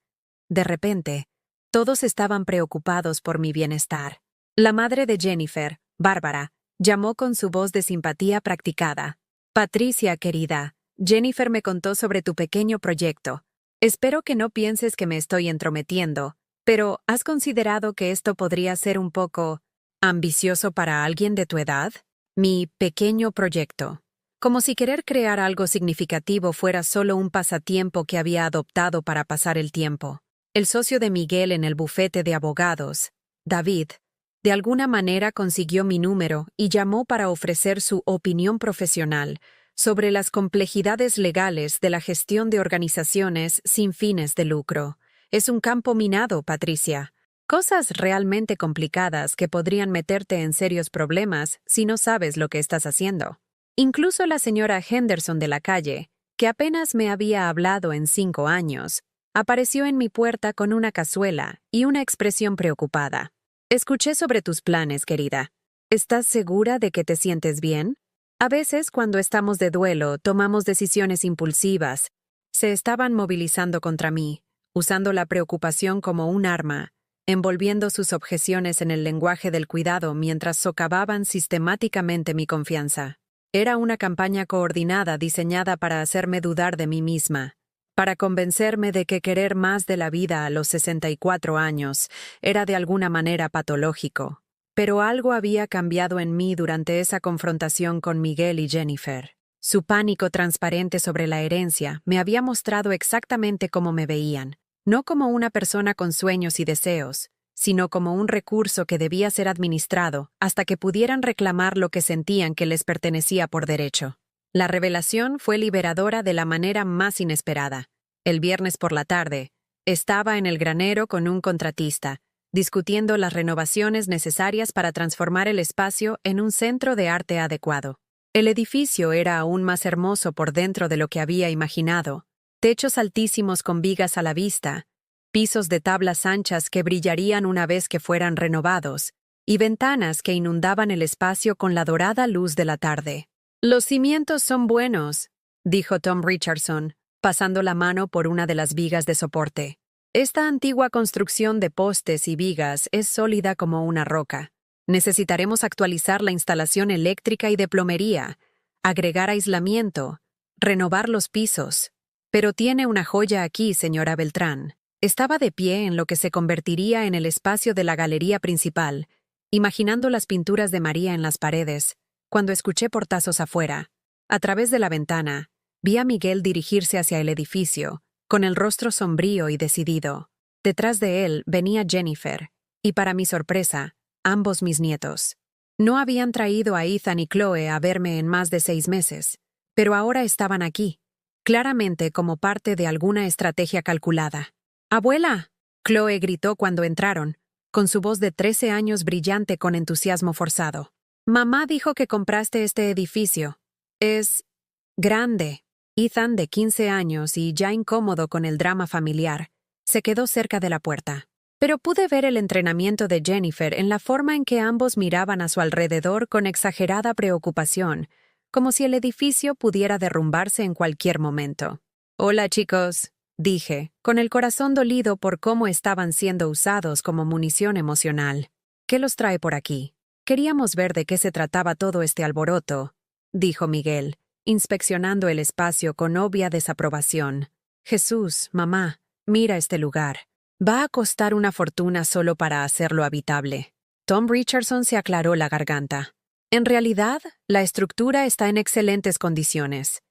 De repente, todos estaban preocupados por mi bienestar. La madre de Jennifer, Bárbara, llamó con su voz de simpatía practicada. «Patricia, querida, Jennifer me contó sobre tu pequeño proyecto. Espero que no pienses que me estoy entrometiendo, pero ¿has considerado que esto podría ser un poco ambicioso para alguien de tu edad? Mi pequeño proyecto». Como si querer crear algo significativo fuera solo un pasatiempo que había adoptado para pasar el tiempo. El socio de Miguel en el bufete de abogados, David, de alguna manera consiguió mi número y llamó para ofrecer su opinión profesional sobre las complejidades legales de la gestión de organizaciones sin fines de lucro. Es un campo minado, Patricia. Cosas realmente complicadas que podrían meterte en serios problemas si no sabes lo que estás haciendo. Incluso la señora Henderson de la calle, que apenas me había hablado en 5 años, apareció en mi puerta con una cazuela y una expresión preocupada. «Escuché sobre tus planes, querida. ¿Estás segura de que te sientes bien? A veces, cuando estamos de duelo, tomamos decisiones impulsivas». Se estaban movilizando contra mí, usando la preocupación como un arma, envolviendo sus objeciones en el lenguaje del cuidado mientras socavaban sistemáticamente mi confianza. Era una campaña coordinada diseñada para hacerme dudar de mí misma, para convencerme de que querer más de la vida a los 64 años era de alguna manera patológico. Pero algo había cambiado en mí durante esa confrontación con Miguel y Jennifer. Su pánico transparente sobre la herencia me había mostrado exactamente cómo me veían, no como una persona con sueños y deseos, sino como un recurso que debía ser administrado hasta que pudieran reclamar lo que sentían que les pertenecía por derecho. La revelación fue liberadora de la manera más inesperada. El viernes por la tarde, estaba en el granero con un contratista, discutiendo las renovaciones necesarias para transformar el espacio en un centro de arte adecuado. El edificio era aún más hermoso por dentro de lo que había imaginado. Techos altísimos con vigas a la vista, pisos de tablas anchas que brillarían una vez que fueran renovados, y ventanas que inundaban el espacio con la dorada luz de la tarde. «Los cimientos son buenos», dijo Tom Richardson, pasando la mano por una de las vigas de soporte. «Esta antigua construcción de postes y vigas es sólida como una roca. Necesitaremos actualizar la instalación eléctrica y de plomería, agregar aislamiento, renovar los pisos. Pero tiene una joya aquí, señora Beltrán». Estaba de pie en lo que se convertiría en el espacio de la galería principal, imaginando las pinturas de María en las paredes, cuando escuché portazos afuera. A través de la ventana, vi a Miguel dirigirse hacia el edificio, con el rostro sombrío y decidido. Detrás de él venía Jennifer, y para mi sorpresa, ambos mis nietos. No habían traído a Ethan y Chloe a verme en más de 6 meses, pero ahora estaban aquí, claramente como parte de alguna estrategia calculada. ¡Abuela!, Chloe gritó cuando entraron, con su voz de 13 años brillante con entusiasmo forzado. Mamá dijo que compraste este edificio. Es grande. Ethan, de 15 años y ya incómodo con el drama familiar, se quedó cerca de la puerta. Pero pude ver el entrenamiento de Jennifer en la forma en que ambos miraban a su alrededor con exagerada preocupación, como si el edificio pudiera derrumbarse en cualquier momento. «Hola, chicos», dije, con el corazón dolido por cómo estaban siendo usados como munición emocional. «¿Qué los trae por aquí? Queríamos ver de qué se trataba todo este alboroto», dijo Miguel, inspeccionando el espacio con obvia desaprobación. «Jesús, mamá, mira este lugar. Va a costar una fortuna solo para hacerlo habitable». Tom Richardson se aclaró la garganta. «En realidad, la estructura está en excelentes condiciones.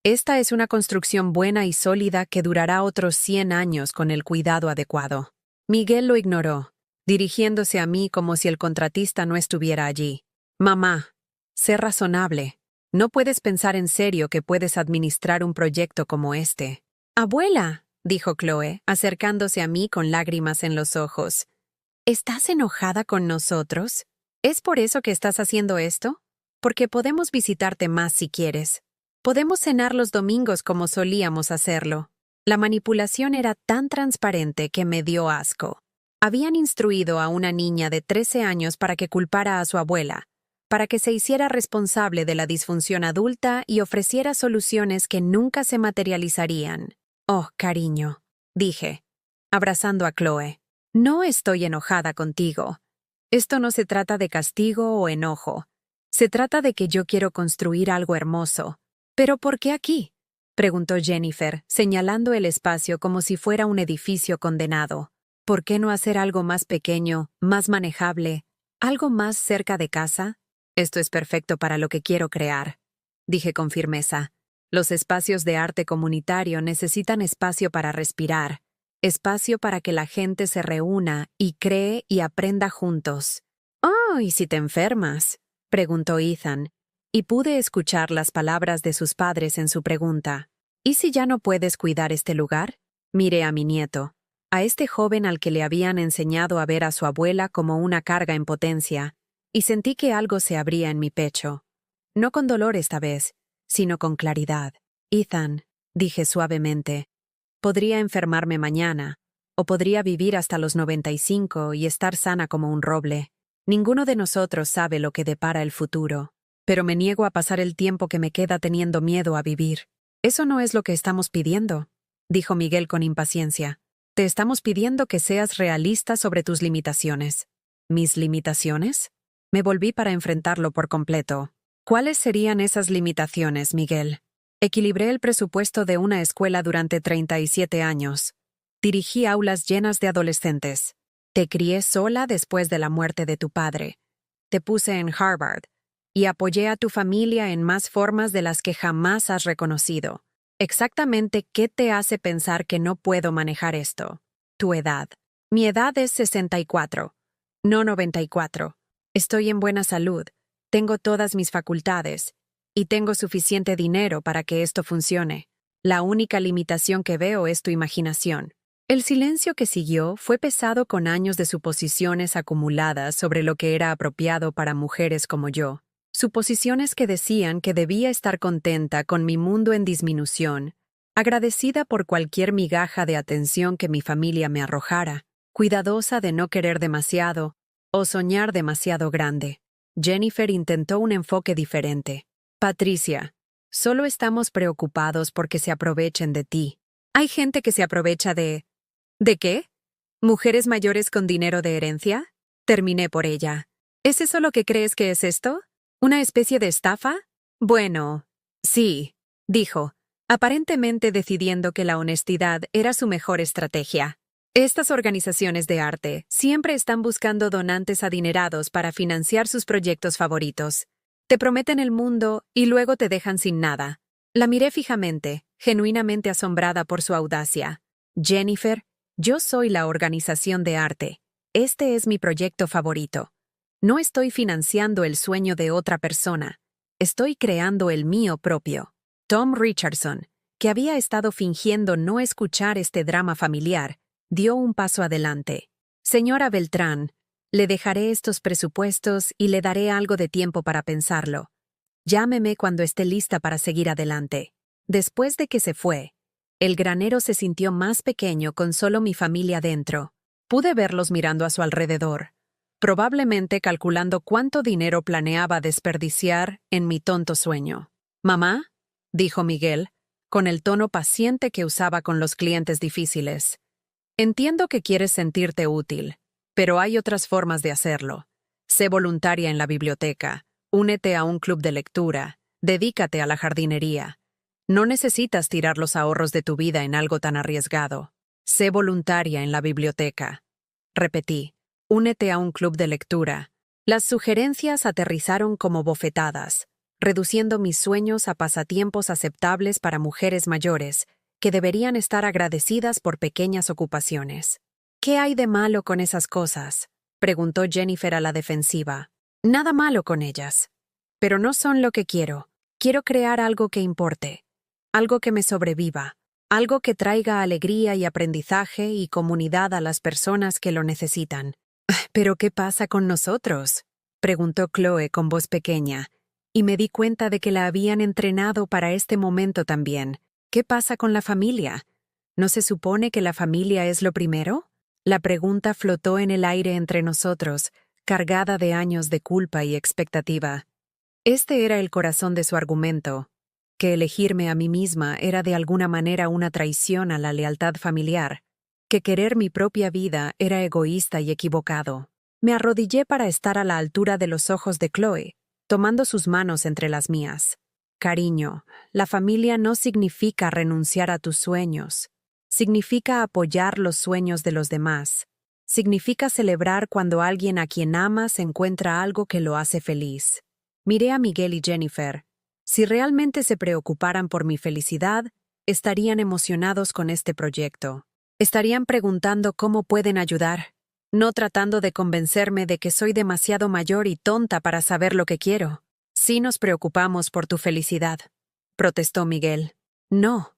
Esta es una construcción buena y sólida que durará otros 100 años con el cuidado adecuado». Miguel lo ignoró, dirigiéndose a mí como si el contratista no estuviera allí. «Mamá, sé razonable. No puedes pensar en serio que puedes administrar un proyecto como este». «Abuela», dijo Chloe, acercándose a mí con lágrimas en los ojos. «¿Estás enojada con nosotros? ¿Es por eso que estás haciendo esto? Porque podemos visitarte más si quieres. Podemos cenar los domingos como solíamos hacerlo». La manipulación era tan transparente que me dio asco. Habían instruido a una niña de 13 años para que culpara a su abuela, para que se hiciera responsable de la disfunción adulta y ofreciera soluciones que nunca se materializarían. «Oh, cariño», dije, abrazando a Chloe. «No estoy enojada contigo. Esto no se trata de castigo o enojo. Se trata de que yo quiero construir algo hermoso». «¿Pero por qué aquí?», preguntó Jennifer, señalando el espacio como si fuera un edificio condenado. «¿Por qué no hacer algo más pequeño, más manejable, algo más cerca de casa?» «Esto es perfecto para lo que quiero crear», dije con firmeza. «Los espacios de arte comunitario necesitan espacio para respirar, espacio para que la gente se reúna y cree y aprenda juntos». «Oh, ¿y si te enfermas?», preguntó Ethan, y pude escuchar las palabras de sus padres en su pregunta. «¿Y si ya no puedes cuidar este lugar?». Miré a mi nieto, a este joven al que le habían enseñado a ver a su abuela como una carga en potencia, y sentí que algo se abría en mi pecho. No con dolor esta vez, sino con claridad. «Ethan», dije suavemente, «podría enfermarme mañana, o podría vivir hasta los 95 y estar sana como un roble. Ninguno de nosotros sabe lo que depara el futuro, pero me niego a pasar el tiempo que me queda teniendo miedo a vivir». «Eso no es lo que estamos pidiendo», dijo Miguel con impaciencia. «Te estamos pidiendo que seas realista sobre tus limitaciones». «¿Mis limitaciones?». Me volví para enfrentarlo por completo. «¿Cuáles serían esas limitaciones, Miguel?». Equilibré el presupuesto de una escuela durante 37 años. Dirigí aulas llenas de adolescentes. Te crié sola después de la muerte de tu padre. Te puse en Harvard y apoyé a tu familia en más formas de las que jamás has reconocido. Exactamente, ¿qué te hace pensar que no puedo manejar esto? Tu edad. Mi edad es 64, no 94. Estoy en buena salud, tengo todas mis facultades, y tengo suficiente dinero para que esto funcione. La única limitación que veo es tu imaginación». El silencio que siguió fue pesado con años de suposiciones acumuladas sobre lo que era apropiado para mujeres como yo. Suposiciones que decían que debía estar contenta con mi mundo en disminución, agradecida por cualquier migaja de atención que mi familia me arrojara, cuidadosa de no querer demasiado o soñar demasiado grande. Jennifer intentó un enfoque diferente. «Patricia, solo estamos preocupados porque se aprovechen de ti. Hay gente que se aprovecha de... ¿De qué? ¿Mujeres mayores con dinero de herencia?». Terminé por ella. «¿Es eso lo que crees que es esto? ¿Una especie de estafa?». «Bueno, sí», dijo, aparentemente decidiendo que la honestidad era su mejor estrategia. «Estas organizaciones de arte siempre están buscando donantes adinerados para financiar sus proyectos favoritos. Te prometen el mundo y luego te dejan sin nada». La miré fijamente, genuinamente asombrada por su audacia. «Jennifer, Yo soy la organización de arte. Este es mi proyecto favorito. No estoy financiando el sueño de otra persona. Estoy creando el mío propio. Tom Richardson, que había estado fingiendo no escuchar este drama familiar, dio un paso adelante. Señora Beltrán, le dejaré estos presupuestos y le daré algo de tiempo para pensarlo. Llámeme cuando esté lista para seguir adelante. Después de que se fue, el granero se sintió más pequeño con solo mi familia dentro. Pude verlos mirando a su alrededor, probablemente calculando cuánto dinero planeaba desperdiciar en mi tonto sueño. «Mamá», dijo Miguel, con el tono paciente que usaba con los clientes difíciles. «Entiendo que quieres sentirte útil, pero hay otras formas de hacerlo. Sé voluntaria en la biblioteca, únete a un club de lectura, dedícate a la jardinería. No necesitas tirar los ahorros de tu vida en algo tan arriesgado. Sé voluntaria en la biblioteca». Repetí, únete a un club de lectura. Las sugerencias aterrizaron como bofetadas, reduciendo mis sueños a pasatiempos aceptables para mujeres mayores, que deberían estar agradecidas por pequeñas ocupaciones. «¿Qué hay de malo con esas cosas?», preguntó Jennifer a la defensiva. «Nada malo con ellas. Pero no son lo que quiero. Quiero crear algo que importe. Algo que me sobreviva, algo que traiga alegría y aprendizaje y comunidad a las personas que lo necesitan». «¿Pero qué pasa con nosotros?», preguntó Chloe con voz pequeña, y me di cuenta de que la habían entrenado para este momento también. «¿Qué pasa con la familia? ¿No se supone que la familia es lo primero?». La pregunta flotó en el aire entre nosotros, cargada de años de culpa y expectativa. Este era el corazón de su argumento, que elegirme a mí misma era de alguna manera una traición a la lealtad familiar, que querer mi propia vida era egoísta y equivocado. Me arrodillé para estar a la altura de los ojos de Chloe, tomando sus manos entre las mías. «Cariño, la familia no significa renunciar a tus sueños. Significa apoyar los sueños de los demás. Significa celebrar cuando alguien a quien amas encuentra algo que lo hace feliz». Miré a Miguel y Jennifer. Si realmente se preocuparan por mi felicidad, estarían emocionados con este proyecto. Estarían preguntando cómo pueden ayudar, no tratando de convencerme de que soy demasiado mayor y tonta para saber lo que quiero. «Sí nos preocupamos por tu felicidad», protestó Miguel. «No»,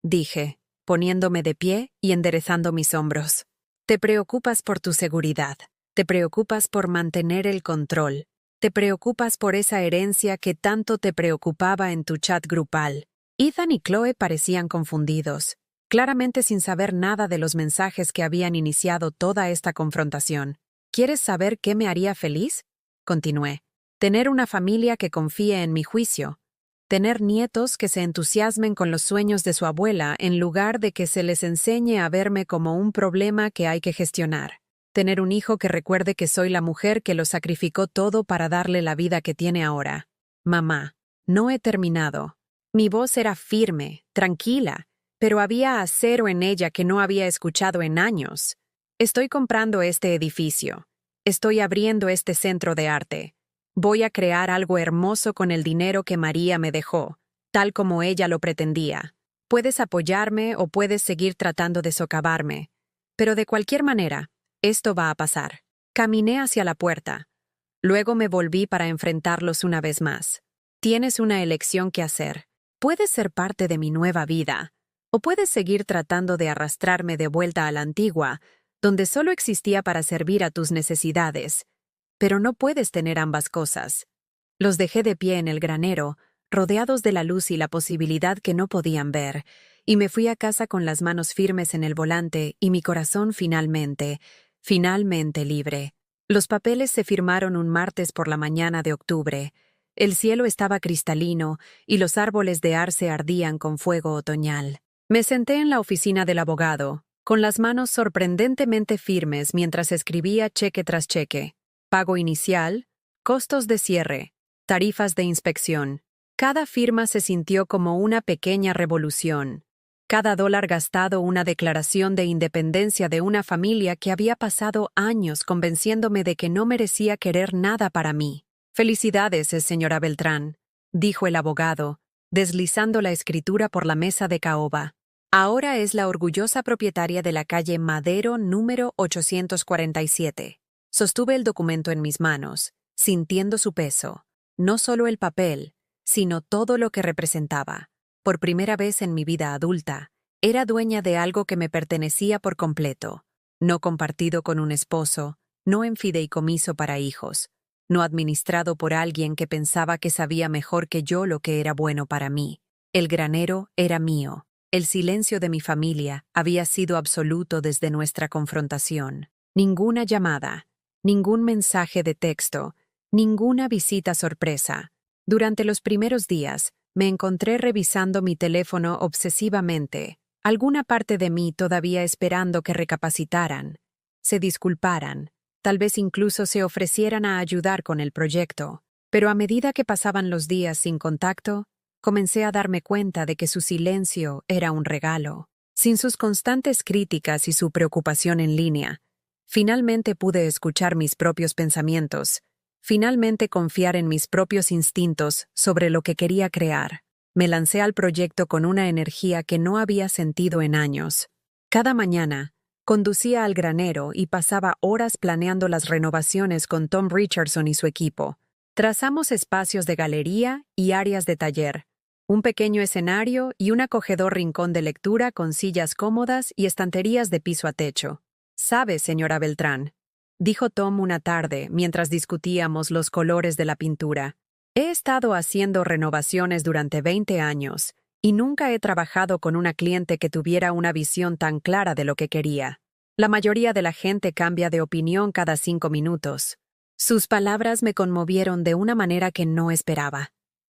dije, poniéndome de pie y enderezando mis hombros. «Te preocupas por tu seguridad. Te preocupas por mantener el control. Te preocupas por esa herencia que tanto te preocupaba en tu chat grupal». Ethan y Chloe parecían confundidos, claramente sin saber nada de los mensajes que habían iniciado toda esta confrontación. «¿Quieres saber qué me haría feliz?», continué. «Tener una familia que confíe en mi juicio. Tener nietos que se entusiasmen con los sueños de su abuela en lugar de que se les enseñe a verme como un problema que hay que gestionar. Tener un hijo que recuerde que soy la mujer que lo sacrificó todo para darle la vida que tiene ahora». «Mamá, no he terminado». Mi voz era firme, tranquila, pero había acero en ella que no había escuchado en años. «Estoy comprando este edificio. Estoy abriendo este centro de arte. Voy a crear algo hermoso con el dinero que María me dejó, tal como ella lo pretendía. Puedes apoyarme o puedes seguir tratando de socavarme, pero de cualquier manera, esto va a pasar». Caminé hacia la puerta. Luego me volví para enfrentarlos una vez más. «Tienes una elección que hacer. Puedes ser parte de mi nueva vida, o puedes seguir tratando de arrastrarme de vuelta a la antigua, donde solo existía para servir a tus necesidades. Pero no puedes tener ambas cosas». Los dejé de pie en el granero, rodeados de la luz y la posibilidad que no podían ver, y me fui a casa con las manos firmes en el volante y mi corazón finalmente libre. Los papeles se firmaron un martes por la mañana de octubre. El cielo estaba cristalino y los árboles de arce ardían con fuego otoñal. Me senté en la oficina del abogado, con las manos sorprendentemente firmes mientras escribía cheque tras cheque. Pago inicial, costos de cierre, tarifas de inspección. Cada firma se sintió como una pequeña revolución. Cada dólar gastado una declaración de independencia de una familia que había pasado años convenciéndome de que no merecía querer nada para mí. «Felicidades, señora Beltrán», dijo el abogado, deslizando la escritura por la mesa de caoba. Ahora es la orgullosa propietaria de la calle Madero número 847. Sostuve el documento en mis manos, sintiendo su peso, no solo el papel, sino todo lo que representaba. Por primera vez en mi vida adulta, era dueña de algo que me pertenecía por completo, no compartido con un esposo, no en fideicomiso para hijos, no administrado por alguien que pensaba que sabía mejor que yo lo que era bueno para mí. El granero era mío. El silencio de mi familia había sido absoluto desde nuestra confrontación. Ninguna llamada, ningún mensaje de texto, ninguna visita sorpresa. Durante los primeros días, me encontré revisando mi teléfono obsesivamente, alguna parte de mí todavía esperando que recapacitaran, se disculparan, tal vez incluso se ofrecieran a ayudar con el proyecto. Pero a medida que pasaban los días sin contacto, comencé a darme cuenta de que su silencio era un regalo. Sin sus constantes críticas y su preocupación en línea, finalmente pude escuchar mis propios pensamientos, finalmente confiar en mis propios instintos sobre lo que quería crear. Me lancé al proyecto con una energía que no había sentido en años. Cada mañana, conducía al granero y pasaba horas planeando las renovaciones con Tom Richardson y su equipo. Trazamos espacios de galería y áreas de taller, un pequeño escenario y un acogedor rincón de lectura con sillas cómodas y estanterías de piso a techo. «¿Sabe, señora Beltrán?», dijo Tom una tarde mientras discutíamos los colores de la pintura. «He estado haciendo renovaciones durante 20 años y nunca he trabajado con una cliente que tuviera una visión tan clara de lo que quería. La mayoría de la gente cambia de opinión cada 5 minutos». Sus palabras me conmovieron de una manera que no esperaba.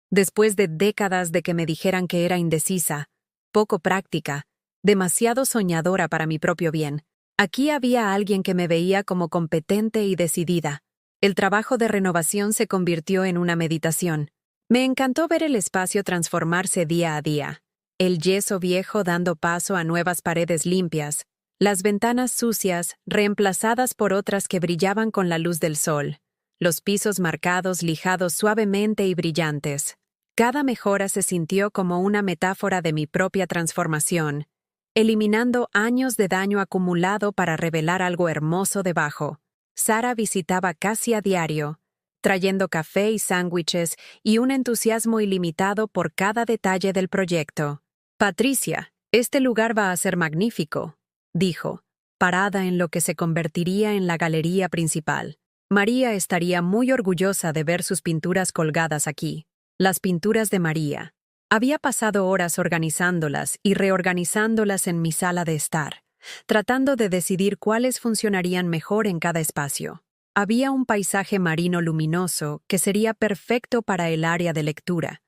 Después de décadas de que me dijeran que era indecisa, poco práctica, demasiado soñadora para mi propio bien, aquí había alguien que me veía como competente y decidida. El trabajo de renovación se convirtió en una meditación. Me encantó ver el espacio transformarse día a día. El yeso viejo dando paso a nuevas paredes limpias, las ventanas sucias reemplazadas por otras que brillaban con la luz del sol, los pisos marcados lijados suavemente y brillantes. Cada mejora se sintió como una metáfora de mi propia transformación, eliminando años de daño acumulado para revelar algo hermoso debajo. Sara visitaba casi a diario, trayendo café y sándwiches y un entusiasmo ilimitado por cada detalle del proyecto. «Patricia, este lugar va a ser magnífico», dijo, parada en lo que se convertiría en la galería principal. «María estaría muy orgullosa de ver sus pinturas colgadas aquí». Las pinturas de María. Había pasado horas organizándolas y reorganizándolas en mi sala de estar, tratando de decidir cuáles funcionarían mejor en cada espacio. Había un paisaje marino luminoso que sería perfecto para el área de lectura,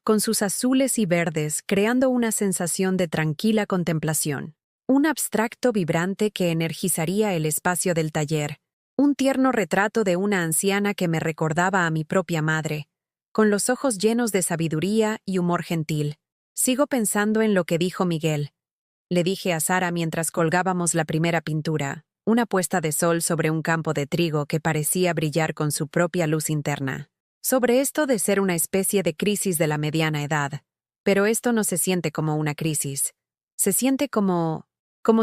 con sus azules y verdes creando una sensación de tranquila contemplación. Un abstracto vibrante que energizaría el espacio del taller. Un tierno retrato de una anciana que me recordaba a mi propia madre, con los ojos llenos de sabiduría y humor gentil. «Sigo pensando en lo que dijo Miguel», le dije a Sara mientras colgábamos la primera pintura, una puesta de sol sobre un campo de trigo que parecía brillar con su propia luz interna. «Sobre esto de ser una especie de crisis de la mediana edad. Pero esto no se siente como una crisis. Se siente como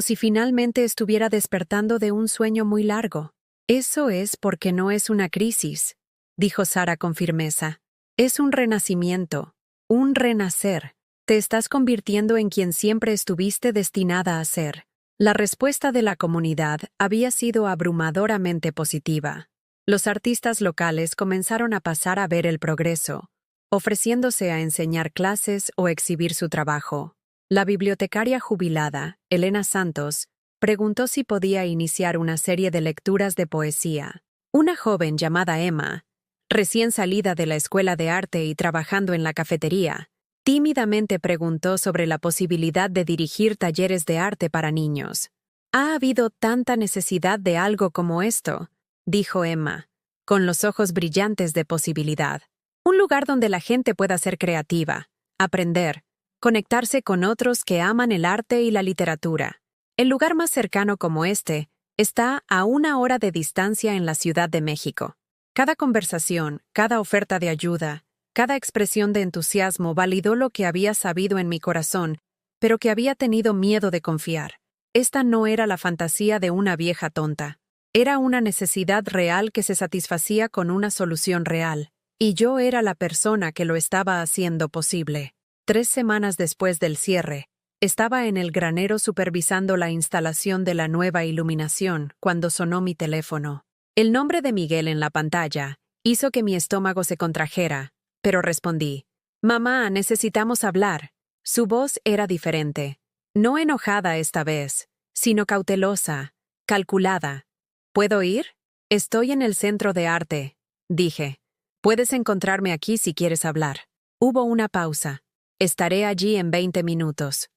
si finalmente estuviera despertando de un sueño muy largo». «Eso es porque no es una crisis», dijo Sara con firmeza. «Es un renacimiento, un renacer. Te estás convirtiendo en quien siempre estuviste destinada a ser». La respuesta de la comunidad había sido abrumadoramente positiva. Los artistas locales comenzaron a pasar a ver el progreso, ofreciéndose a enseñar clases o exhibir su trabajo. La bibliotecaria jubilada, Elena Santos, preguntó si podía iniciar una serie de lecturas de poesía. Una joven llamada Emma, recién salida de la escuela de arte y trabajando en la cafetería, tímidamente preguntó sobre la posibilidad de dirigir talleres de arte para niños. «Ha habido tanta necesidad de algo como esto», dijo Emma, con los ojos brillantes de posibilidad. «Un lugar donde la gente pueda ser creativa, aprender, conectarse con otros que aman el arte y la literatura. El lugar más cercano como este está a 1 hora de distancia en la Ciudad de México». Cada conversación, cada oferta de ayuda, cada expresión de entusiasmo validó lo que había sabido en mi corazón pero que había tenido miedo de confiar. Esta no era la fantasía de una vieja tonta. Era una necesidad real que se satisfacía con una solución real, y yo era la persona que lo estaba haciendo posible. 3 semanas después del cierre, estaba en el granero supervisando la instalación de la nueva iluminación cuando sonó mi teléfono. El nombre de Miguel en la pantalla hizo que mi estómago se contrajera, pero respondí. «Mamá, necesitamos hablar». Su voz era diferente. No enojada esta vez, sino cautelosa, calculada. ¿Puedo ir? Estoy en el centro de arte, dije. Puedes encontrarme aquí si quieres hablar. Hubo una pausa. Estaré allí en 20 minutos.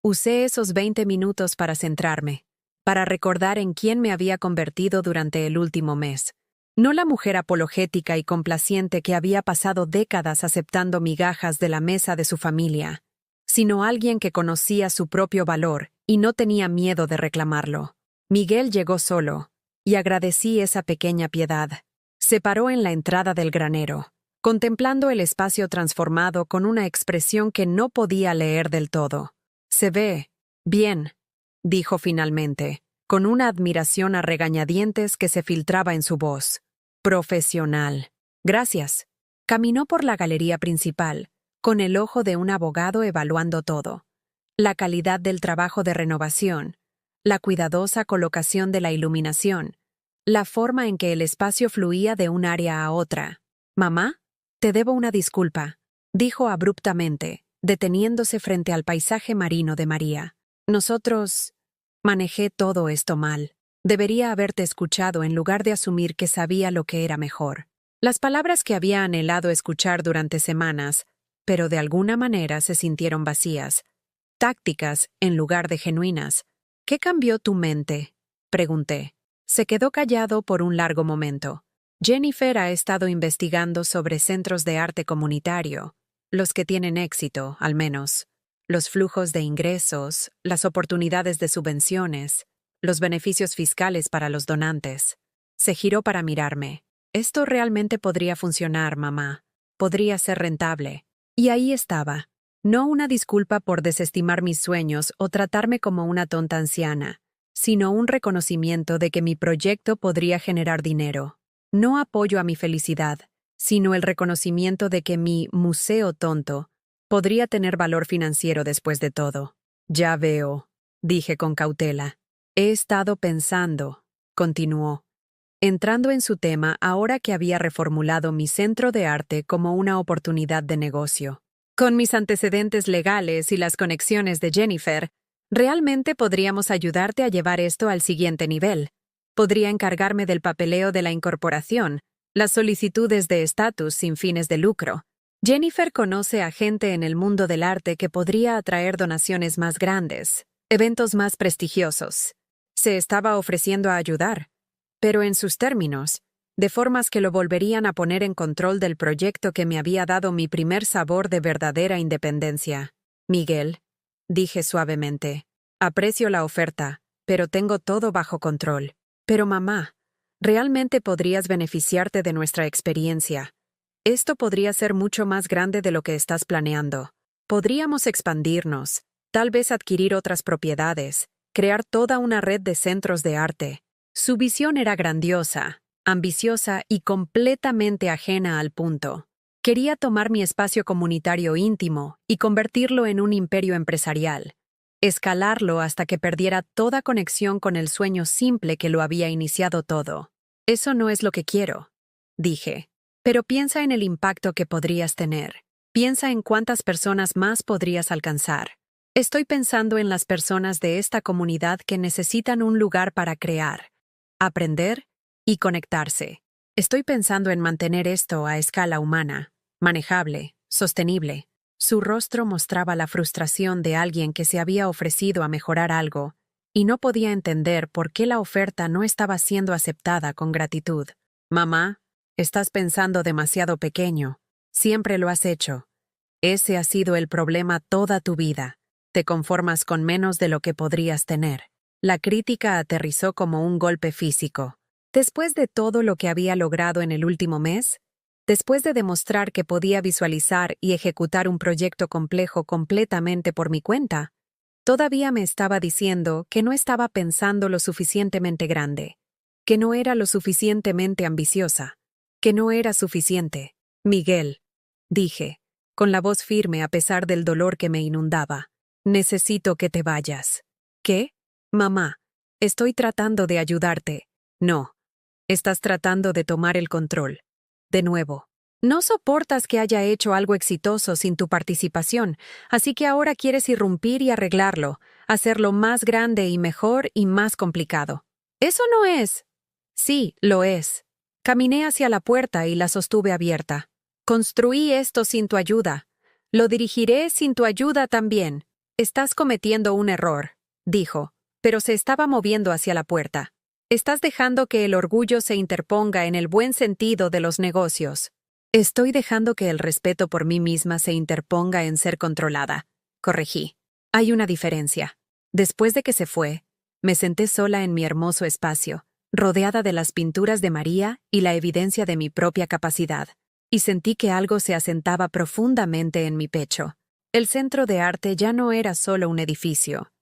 Usé esos 20 minutos para centrarme, para recordar en quién me había convertido durante el último mes. No la mujer apologética y complaciente que había pasado décadas aceptando migajas de la mesa de su familia, sino alguien que conocía su propio valor y no tenía miedo de reclamarlo. Miguel llegó solo, y agradecí esa pequeña piedad. Se paró en la entrada del granero, contemplando el espacio transformado con una expresión que no podía leer del todo. «Se ve bien», dijo finalmente, con una admiración a regañadientes que se filtraba en su voz. «Profesional. Gracias». Caminó por la galería principal, con el ojo de un abogado evaluando todo. La calidad del trabajo de renovación, la cuidadosa colocación de la iluminación, la forma en que el espacio fluía de un área a otra. «Mamá, te debo una disculpa», dijo abruptamente, deteniéndose frente al paisaje marino de María. «Nosotros manejé todo esto mal. Debería haberte escuchado en lugar de asumir que sabía lo que era mejor». Las palabras que había anhelado escuchar durante semanas, pero de alguna manera se sintieron vacías, tácticas en lugar de genuinas. «¿Qué cambió tu mente?», pregunté. Se quedó callado por un largo momento. Jennifer ha estado investigando sobre centros de arte comunitario, los que tienen éxito, al menos, los flujos de ingresos, las oportunidades de subvenciones, los beneficios fiscales para los donantes. Se giró para mirarme. «Esto realmente podría funcionar, mamá. Podría ser rentable». Y ahí estaba. No una disculpa por desestimar mis sueños o tratarme como una tonta anciana, sino un reconocimiento de que mi proyecto podría generar dinero. No apoyo a mi felicidad, sino el reconocimiento de que mi museo tonto podría tener valor financiero después de todo. «Ya veo», dije con cautela. «He estado pensando», continuó, entrando en su tema ahora que había reformulado mi centro de arte como una oportunidad de negocio. «Con mis antecedentes legales y las conexiones de Jennifer, realmente podríamos ayudarte a llevar esto al siguiente nivel. Podría encargarme del papeleo de la incorporación, las solicitudes de estatus sin fines de lucro. Jennifer conoce a gente en el mundo del arte que podría atraer donaciones más grandes, eventos más prestigiosos. Se estaba ofreciendo a ayudar, pero en sus términos, de formas que lo volverían a poner en control del proyecto que me había dado mi primer sabor de verdadera independencia. «Miguel», dije suavemente, «aprecio la oferta, pero tengo todo bajo control. Pero mamá, realmente podrías beneficiarte de nuestra experiencia. Esto podría ser mucho más grande de lo que estás planeando. Podríamos expandirnos, tal vez adquirir otras propiedades, crear toda una red de centros de arte». Su visión era grandiosa, ambiciosa y completamente ajena al punto. Quería tomar mi espacio comunitario íntimo y convertirlo en un imperio empresarial, escalarlo hasta que perdiera toda conexión con el sueño simple que lo había iniciado todo. «Eso no es lo que quiero», dije. «Pero piensa en el impacto que podrías tener. Piensa en cuántas personas más podrías alcanzar. Estoy pensando en las personas de esta comunidad que necesitan un lugar para crear, aprender y conectarse. Estoy pensando en mantener esto a escala humana, manejable, sostenible». Su rostro mostraba la frustración de alguien que se había ofrecido a mejorar algo y no podía entender por qué la oferta no estaba siendo aceptada con gratitud. «Mamá, estás pensando demasiado pequeño. Siempre lo has hecho. Ese ha sido el problema toda tu vida. Te conformas con menos de lo que podrías tener». La crítica aterrizó como un golpe físico. Después de todo lo que había logrado en el último mes, después de demostrar que podía visualizar y ejecutar un proyecto complejo completamente por mi cuenta, Todavía me estaba diciendo que no estaba pensando lo suficientemente grande, que no era lo suficientemente ambiciosa, que no era suficiente. Miguel, dije, con la voz firme a pesar del dolor que me inundaba, necesito que te vayas. ¿Qué? Mamá, estoy tratando de ayudarte. No, estás tratando de tomar el control. De nuevo. No soportas que haya hecho algo exitoso sin tu participación, así que ahora quieres irrumpir y arreglarlo, hacerlo más grande y mejor y más complicado. Eso no es. Sí, lo es. Caminé hacia la puerta y la sostuve abierta. Construí esto sin tu ayuda. Lo dirigiré sin tu ayuda también. Estás cometiendo un error, dijo, pero se estaba moviendo hacia la puerta. Estás dejando que el orgullo se interponga en el buen sentido de los negocios. Estoy dejando que el respeto por mí misma se interponga en ser controlada, corregí. Hay una diferencia. Después de que se fue, me senté sola en mi hermoso espacio, rodeada de las pinturas de María y la evidencia de mi propia capacidad, y sentí que algo se asentaba profundamente en mi pecho. El centro de arte ya no era solo un edificio.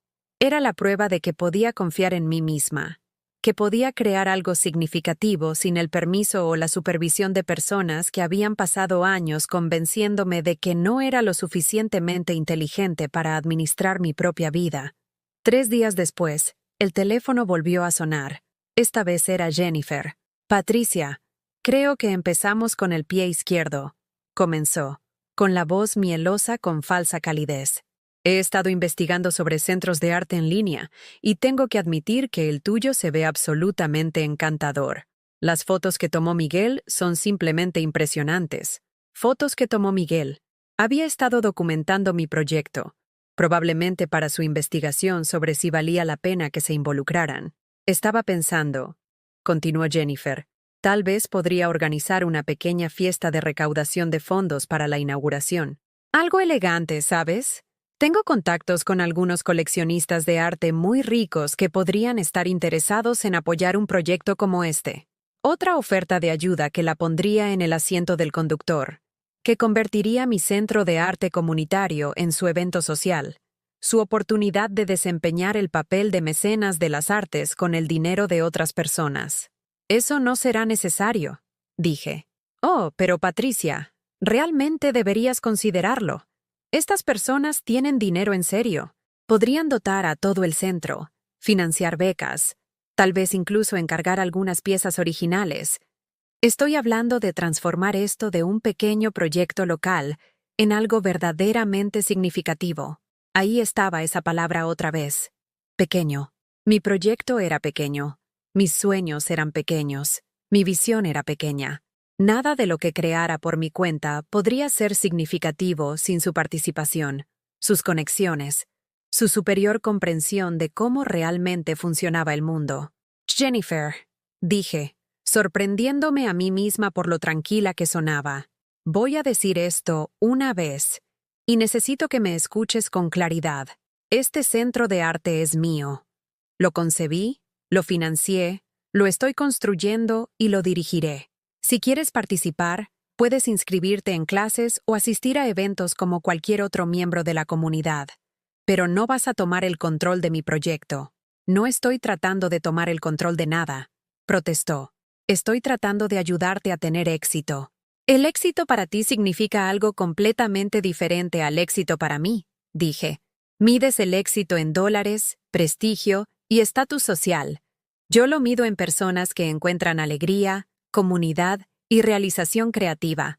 Era la prueba de que podía confiar en mí misma, que podía crear algo significativo sin el permiso o la supervisión de personas que habían pasado años convenciéndome de que no era lo suficientemente inteligente para administrar mi propia vida. 3 días después, el teléfono volvió a sonar. Esta vez era Jennifer. Patricia, creo que empezamos con el pie izquierdo, comenzó, con la voz mielosa con falsa calidez. He estado investigando sobre centros de arte en línea y tengo que admitir que el tuyo se ve absolutamente encantador. Las fotos que tomó Miguel son simplemente impresionantes. Fotos que tomó Miguel. Había estado documentando mi proyecto, probablemente para su investigación sobre si valía la pena que se involucraran. Estaba pensando, continuó Jennifer, tal vez podría organizar una pequeña fiesta de recaudación de fondos para la inauguración. Algo elegante, ¿sabes? Tengo contactos con algunos coleccionistas de arte muy ricos que podrían estar interesados en apoyar un proyecto como este. Otra oferta de ayuda que la pondría en el asiento del conductor, que convertiría mi centro de arte comunitario en su evento social, su oportunidad de desempeñar el papel de mecenas de las artes con el dinero de otras personas. Eso no será necesario, dije. Oh, pero Patricia, realmente deberías considerarlo. Estas personas tienen dinero en serio. Podrían dotar a todo el centro, financiar becas, tal vez incluso encargar algunas piezas originales. Estoy hablando de transformar esto de un pequeño proyecto local en algo verdaderamente significativo. Ahí estaba esa palabra otra vez. Pequeño. Mi proyecto era pequeño. Mis sueños eran pequeños. Mi visión era pequeña. Nada de lo que creara por mi cuenta podría ser significativo sin su participación, sus conexiones, su superior comprensión de cómo realmente funcionaba el mundo. Jennifer, dije, sorprendiéndome a mí misma por lo tranquila que sonaba. Voy a decir esto una vez, y necesito que me escuches con claridad. Este centro de arte es mío. Lo concebí, lo financié, lo estoy construyendo y lo dirigiré. Si quieres participar, puedes inscribirte en clases o asistir a eventos como cualquier otro miembro de la comunidad. Pero no vas a tomar el control de mi proyecto. No estoy tratando de tomar el control de nada, protestó. Estoy tratando de ayudarte a tener éxito. El éxito para ti significa algo completamente diferente al éxito para mí, dije. Mides el éxito en dólares, prestigio y estatus social. Yo lo mido en personas que encuentran alegría, comunidad y realización creativa.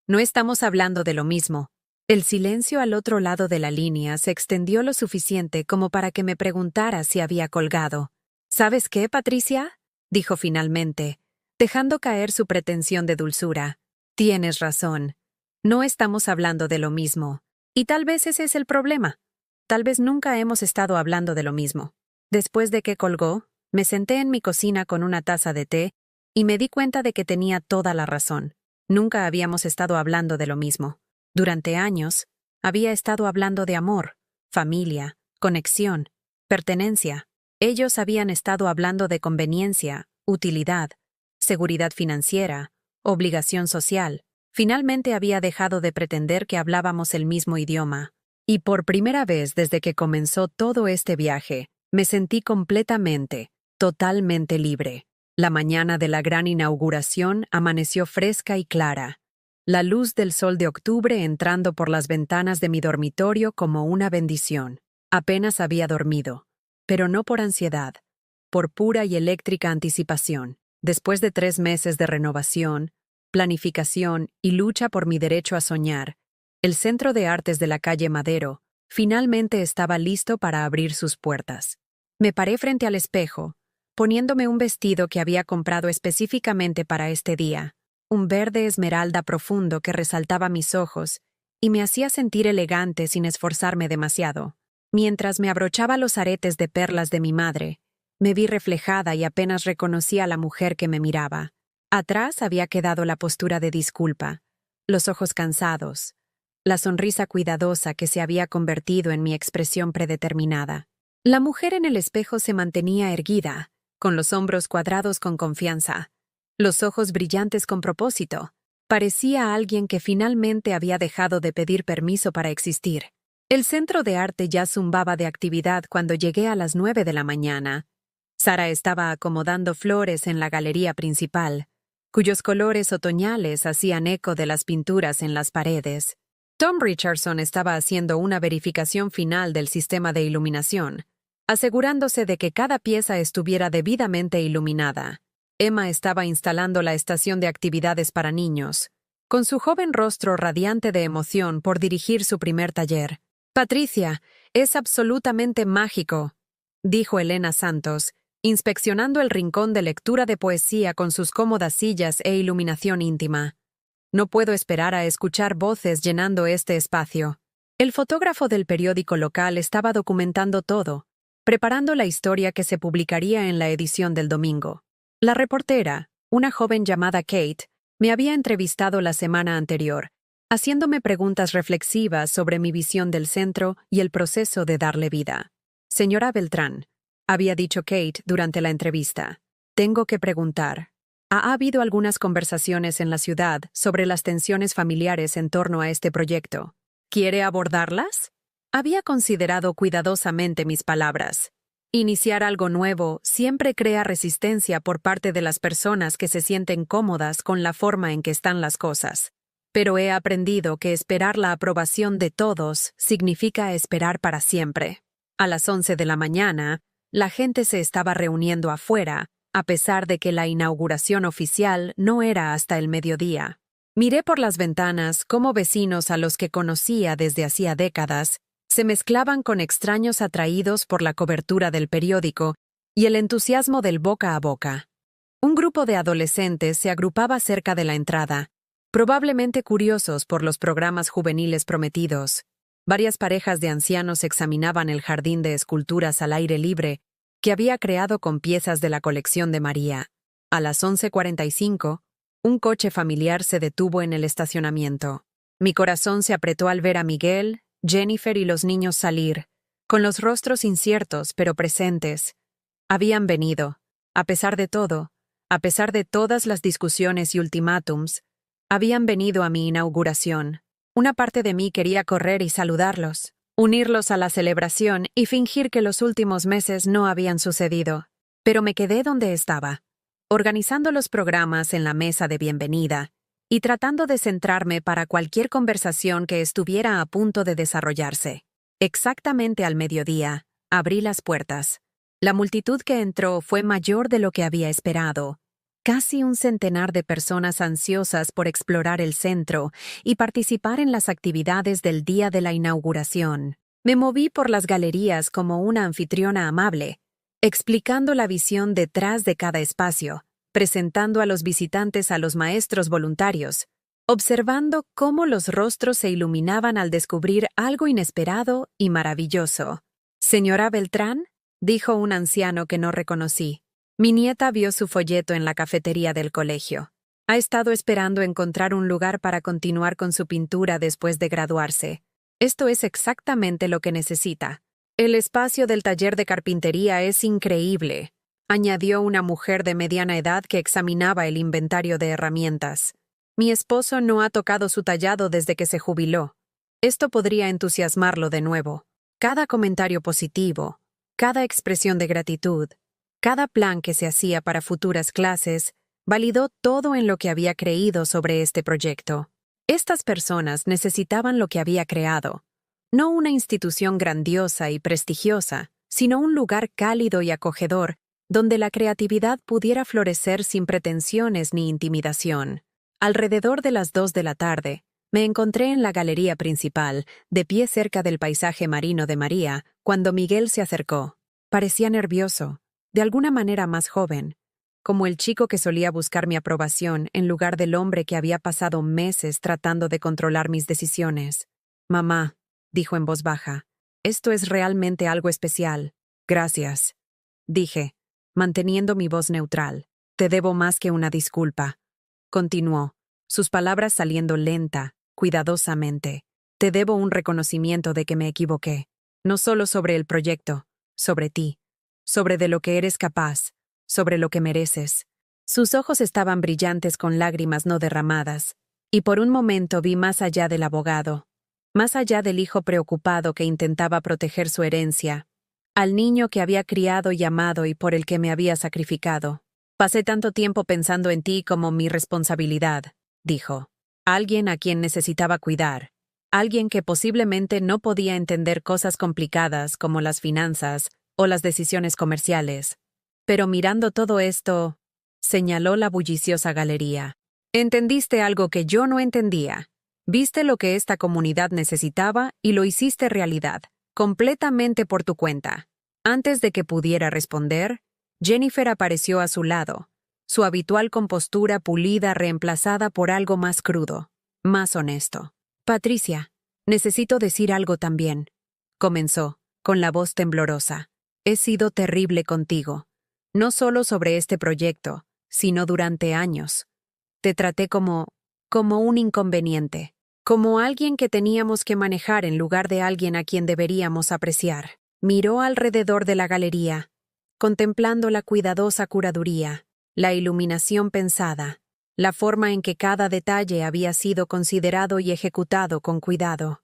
No estamos hablando de lo mismo. El silencio al otro lado de la línea se extendió lo suficiente como para que me preguntara si había colgado. ¿Sabes qué, Patricia?, dijo finalmente, dejando caer su pretensión de dulzura. Tienes razón. No estamos hablando de lo mismo. Y tal vez ese es el problema. Tal vez nunca hemos estado hablando de lo mismo. Después de que colgó, me senté en mi cocina con una taza de té y me di cuenta de que tenía toda la razón. Nunca habíamos estado hablando de lo mismo. Durante años, había estado hablando de amor, familia, conexión, pertenencia. Ellos habían estado hablando de conveniencia, utilidad, seguridad financiera, obligación social. Finalmente había dejado de pretender que hablábamos el mismo idioma. Y por primera vez desde que comenzó todo este viaje, me sentí completamente, totalmente libre. La mañana de la gran inauguración amaneció fresca y clara. La luz del sol de octubre entrando por las ventanas de mi dormitorio como una bendición. Apenas había dormido, pero no por ansiedad, por pura y eléctrica anticipación. Después de 3 meses de renovación, planificación y lucha por mi derecho a soñar, el Centro de Artes de la calle Madero finalmente estaba listo para abrir sus puertas. Me paré frente al espejo, poniéndome un vestido que había comprado específicamente para este día, un verde esmeralda profundo que resaltaba mis ojos y me hacía sentir elegante sin esforzarme demasiado. Mientras me abrochaba los aretes de perlas de mi madre, me vi reflejada y apenas reconocí a la mujer que me miraba. Atrás había quedado la postura de disculpa, los ojos cansados, la sonrisa cuidadosa que se había convertido en mi expresión predeterminada. La mujer en el espejo se mantenía erguida, con los hombros cuadrados con confianza, los ojos brillantes con propósito. Parecía alguien que finalmente había dejado de pedir permiso para existir. El centro de arte ya zumbaba de actividad cuando llegué a las 9 de la mañana. Sara estaba acomodando flores en la galería principal, cuyos colores otoñales hacían eco de las pinturas en las paredes. Tom Richardson estaba haciendo una verificación final del sistema de iluminación, asegurándose de que cada pieza estuviera debidamente iluminada. Emma estaba instalando la estación de actividades para niños, con su joven rostro radiante de emoción por dirigir su primer taller. «Patricia, es absolutamente mágico», dijo Elena Santos, inspeccionando el rincón de lectura de poesía con sus cómodas sillas e iluminación íntima. «No puedo esperar a escuchar voces llenando este espacio». El fotógrafo del periódico local estaba documentando todo, preparando la historia que se publicaría en la edición del domingo. La reportera, una joven llamada Kate, me había entrevistado la semana anterior, haciéndome preguntas reflexivas sobre mi visión del centro y el proceso de darle vida. «Señora Beltrán», había dicho Kate durante la entrevista, «tengo que preguntar. ¿Ha habido algunas conversaciones en la ciudad sobre las tensiones familiares en torno a este proyecto? ¿Quiere abordarlas?» Había considerado cuidadosamente mis palabras. Iniciar algo nuevo siempre crea resistencia por parte de las personas que se sienten cómodas con la forma en que están las cosas. Pero he aprendido que esperar la aprobación de todos significa esperar para siempre. A las 11 de la mañana, la gente se estaba reuniendo afuera, a pesar de que la inauguración oficial no era hasta el mediodía. Miré por las ventanas cómo vecinos a los que conocía desde hacía décadas se mezclaban con extraños atraídos por la cobertura del periódico y el entusiasmo del boca a boca. Un grupo de adolescentes se agrupaba cerca de la entrada, probablemente curiosos por los programas juveniles prometidos. Varias parejas de ancianos examinaban el jardín de esculturas al aire libre que había creado con piezas de la colección de María. A las 11:45, un coche familiar se detuvo en el estacionamiento. Mi corazón se apretó al ver a Miguel, Jennifer y los niños salir, con los rostros inciertos pero presentes. Habían venido, a pesar de todo, a pesar de todas las discusiones y ultimátums, habían venido a mi inauguración. Una parte de mí quería correr y saludarlos, unirlos a la celebración y fingir que los últimos meses no habían sucedido. Pero me quedé donde estaba, organizando los programas en la mesa de bienvenida y tratando de centrarme para cualquier conversación que estuviera a punto de desarrollarse. Exactamente al mediodía, abrí las puertas. La multitud que entró fue mayor de lo que había esperado. Casi un centenar de personas ansiosas por explorar el centro y participar en las actividades del día de la inauguración. Me moví por las galerías como una anfitriona amable, explicando la visión detrás de cada espacio, presentando a los visitantes a los maestros voluntarios, observando cómo los rostros se iluminaban al descubrir algo inesperado y maravilloso. «Señora Beltrán», dijo un anciano que no reconocí. Mi nieta vio su folleto en la cafetería del colegio. Ha estado esperando encontrar un lugar para continuar con su pintura después de graduarse. Esto es exactamente lo que necesita. El espacio del taller de carpintería es increíble, añadió una mujer de mediana edad que examinaba el inventario de herramientas. Mi esposo no ha tocado su tallado desde que se jubiló. Esto podría entusiasmarlo de nuevo. Cada comentario positivo, cada expresión de gratitud, cada plan que se hacía para futuras clases, validó todo en lo que había creído sobre este proyecto. Estas personas necesitaban lo que había creado, no una institución grandiosa y prestigiosa, sino un lugar cálido y acogedor donde la creatividad pudiera florecer sin pretensiones ni intimidación. Alrededor de las 2 de la tarde, me encontré en la galería principal, de pie cerca del paisaje marino de María, cuando Miguel se acercó. Parecía nervioso, de alguna manera más joven, como el chico que solía buscar mi aprobación en lugar del hombre que había pasado meses tratando de controlar mis decisiones. «Mamá», dijo en voz baja, «esto es realmente algo especial. Gracias», dije, manteniendo mi voz neutral. «Te debo más que una disculpa», continuó, sus palabras saliendo lenta, cuidadosamente. «Te debo un reconocimiento de que me equivoqué, no solo sobre el proyecto, sobre ti, sobre de lo que eres capaz, sobre lo que mereces». Sus ojos estaban brillantes con lágrimas no derramadas, y por un momento vi más allá del abogado, más allá del hijo preocupado que intentaba proteger su herencia, al niño que había criado y amado y por el que me había sacrificado. «Pasé tanto tiempo pensando en ti como mi responsabilidad», dijo. «Alguien a quien necesitaba cuidar, alguien que posiblemente no podía entender cosas complicadas como las finanzas o las decisiones comerciales. Pero mirando todo esto», señaló la bulliciosa galería, «entendiste algo que yo no entendía. Viste lo que esta comunidad necesitaba y lo hiciste realidad, completamente por tu cuenta». Antes de que pudiera responder, Jennifer apareció a su lado, su habitual compostura pulida reemplazada por algo más crudo, más honesto. «Patricia, necesito decir algo también», comenzó, con la voz temblorosa. «He sido terrible contigo, no solo sobre este proyecto, sino durante años. Te traté como un inconveniente, como alguien que teníamos que manejar en lugar de alguien a quien deberíamos apreciar». Miró alrededor de la galería, contemplando la cuidadosa curaduría, la iluminación pensada, la forma en que cada detalle había sido considerado y ejecutado con cuidado.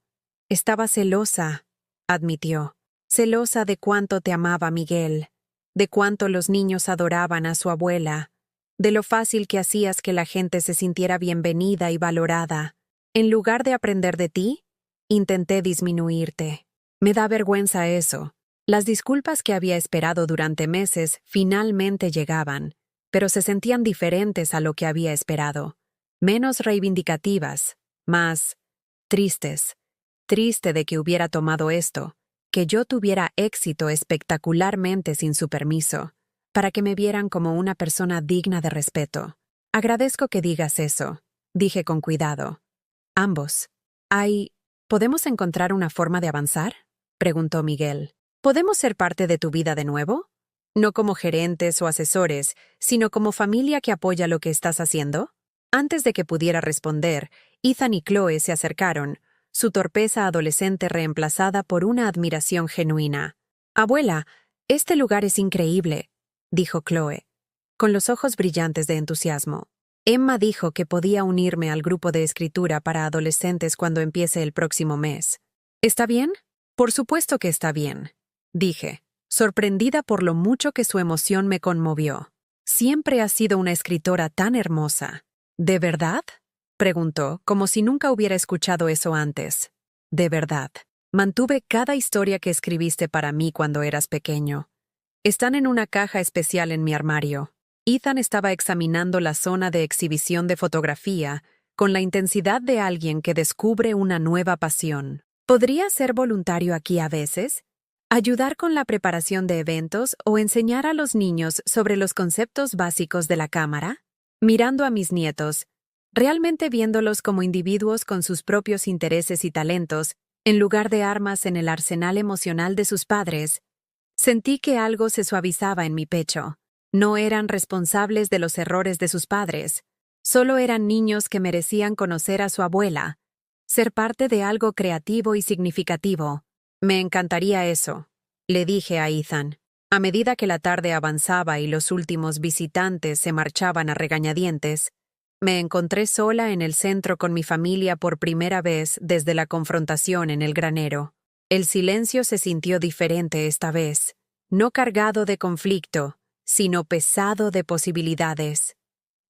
«Estaba celosa», admitió, «celosa de cuánto te amaba Miguel, de cuánto los niños adoraban a su abuela, de lo fácil que hacías que la gente se sintiera bienvenida y valorada. En lugar de aprender de ti, intenté disminuirte. Me da vergüenza eso». Las disculpas que había esperado durante meses finalmente llegaban, pero se sentían diferentes a lo que había esperado. Menos reivindicativas, más tristes. Triste de que hubiera tomado esto, que yo tuviera éxito espectacularmente sin su permiso, para que me vieran como una persona digna de respeto. «Agradezco que digas eso», dije con cuidado. «Ambos. ¿Podemos encontrar una forma de avanzar?», preguntó Miguel. «¿Podemos ser parte de tu vida de nuevo? No como gerentes o asesores, sino como familia que apoya lo que estás haciendo». Antes de que pudiera responder, Ethan y Chloe se acercaron, su torpeza adolescente reemplazada por una admiración genuina. «Abuela, este lugar es increíble», dijo Chloe, con los ojos brillantes de entusiasmo. «Emma dijo que podía unirme al grupo de escritura para adolescentes cuando empiece el próximo mes. ¿Está bien?» «Por supuesto que está bien», dije, sorprendida por lo mucho que su emoción me conmovió. «Siempre has sido una escritora tan hermosa». «¿De verdad?», preguntó, como si nunca hubiera escuchado eso antes. «De verdad. Mantuve cada historia que escribiste para mí cuando eras pequeño. Están en una caja especial en mi armario». Ethan estaba examinando la zona de exhibición de fotografía con la intensidad de alguien que descubre una nueva pasión. «¿Podría ser voluntario aquí a veces? Ayudar con la preparación de eventos o enseñar a los niños sobre los conceptos básicos de la cámara?» Mirando a mis nietos, realmente viéndolos como individuos con sus propios intereses y talentos, en lugar de armas en el arsenal emocional de sus padres, sentí que algo se suavizaba en mi pecho. No eran responsables de los errores de sus padres, solo eran niños que merecían conocer a su abuela, ser parte de algo creativo y significativo. «Me encantaría eso», le dije a Ethan. A medida que la tarde avanzaba y los últimos visitantes se marchaban a regañadientes, Me encontré sola en el centro con mi familia por primera vez desde la confrontación en el granero. El silencio se sintió diferente esta vez, no cargado de conflicto, sino pesado de posibilidades.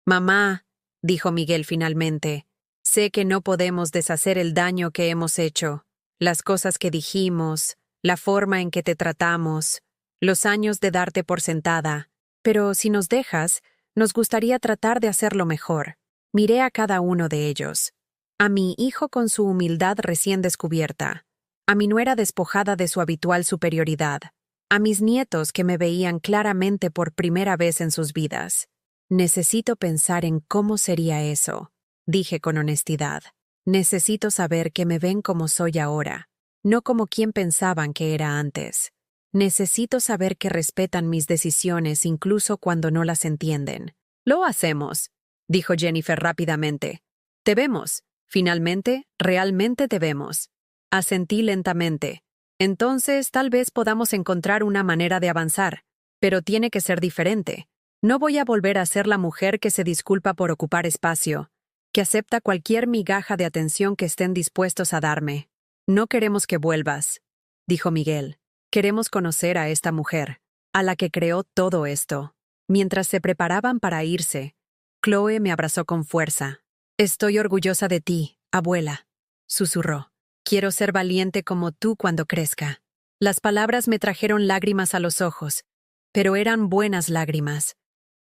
«Mamá», dijo Miguel finalmente, «sé que no podemos deshacer el daño que hemos hecho, las cosas que dijimos, la forma en que te tratamos, los años de darte por sentada, pero si nos dejas, nos gustaría tratar de hacerlo mejor». Miré a cada uno de ellos. A mi hijo con su humildad recién descubierta, a mi nuera despojada de su habitual superioridad, a mis nietos que me veían claramente por primera vez en sus vidas. «Necesito pensar en cómo sería eso», dije con honestidad. «Necesito saber que me ven como soy ahora, no como quien pensaban que era antes. Necesito saber que respetan mis decisiones incluso cuando no las entienden». «Lo hacemos», dijo Jennifer rápidamente. «Te vemos. Finalmente, realmente te vemos». Asentí lentamente. «Entonces, tal vez podamos encontrar una manera de avanzar, pero tiene que ser diferente. No voy a volver a ser la mujer que se disculpa por ocupar espacio, que acepta cualquier migaja de atención que estén dispuestos a darme. No queremos que vuelvas», dijo Miguel. «Queremos conocer a esta mujer, a la que creó todo esto». Mientras se preparaban para irse, Chloe me abrazó con fuerza. «Estoy orgullosa de ti, abuela», susurró. «Quiero ser valiente como tú cuando crezca». Las palabras me trajeron lágrimas a los ojos, pero eran buenas lágrimas.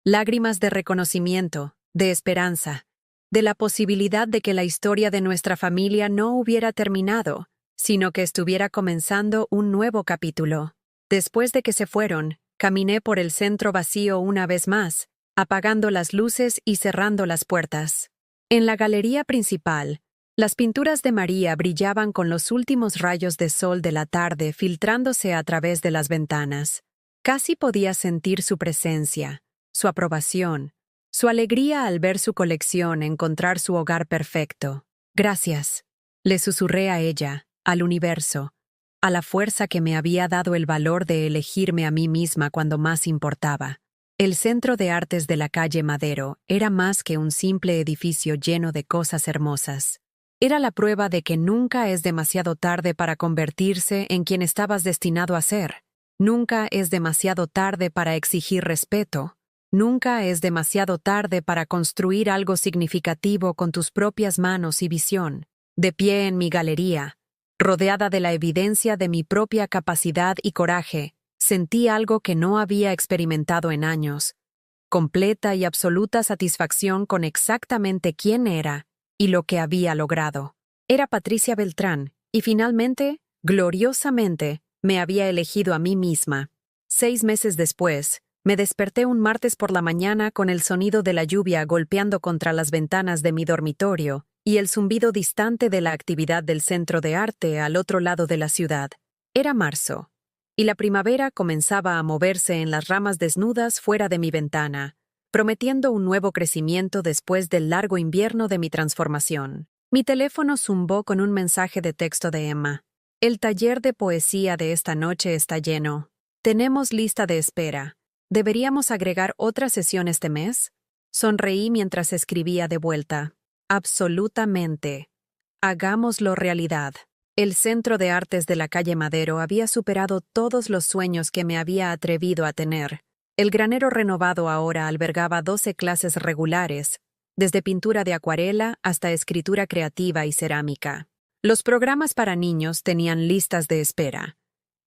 Lágrimas de reconocimiento, de esperanza, de la posibilidad de que la historia de nuestra familia no hubiera terminado, sino que estuviera comenzando un nuevo capítulo. Después de que se fueron, caminé por el centro vacío una vez más, apagando las luces y cerrando las puertas. En la galería principal, las pinturas de María brillaban con los últimos rayos de sol de la tarde filtrándose a través de las ventanas. Casi podía sentir su presencia, su aprobación, su alegría al ver su colección encontrar su hogar perfecto. «Gracias», le susurré a ella, al universo, a la fuerza que me había dado el valor de elegirme a mí misma cuando más importaba. El Centro de Artes de la calle Madero era más que un simple edificio lleno de cosas hermosas. Era la prueba de que nunca es demasiado tarde para convertirse en quien estabas destinado a ser. Nunca es demasiado tarde para exigir respeto. Nunca es demasiado tarde para construir algo significativo con tus propias manos y visión. De pie en mi galería, rodeada de la evidencia de mi propia capacidad y coraje, sentí algo que no había experimentado en años. Completa y absoluta satisfacción con exactamente quién era y lo que había logrado. Era Patricia Beltrán, y finalmente, gloriosamente, me había elegido a mí misma. 6 meses después, me desperté un martes por la mañana con el sonido de la lluvia golpeando contra las ventanas de mi dormitorio y el zumbido distante de la actividad del Centro de Arte al otro lado de la ciudad. Era marzo, y la primavera comenzaba a moverse en las ramas desnudas fuera de mi ventana, prometiendo un nuevo crecimiento después del largo invierno de mi transformación. Mi teléfono zumbó con un mensaje de texto de Emma. «El taller de poesía de esta noche está lleno. Tenemos lista de espera. ¿Deberíamos agregar otra sesión este mes?» Sonreí mientras escribía de vuelta. «Absolutamente. Hagámoslo realidad». El Centro de Artes de la calle Madero había superado todos los sueños que me había atrevido a tener. El granero renovado ahora albergaba 12 clases regulares, desde pintura de acuarela hasta escritura creativa y cerámica. Los programas para niños tenían listas de espera.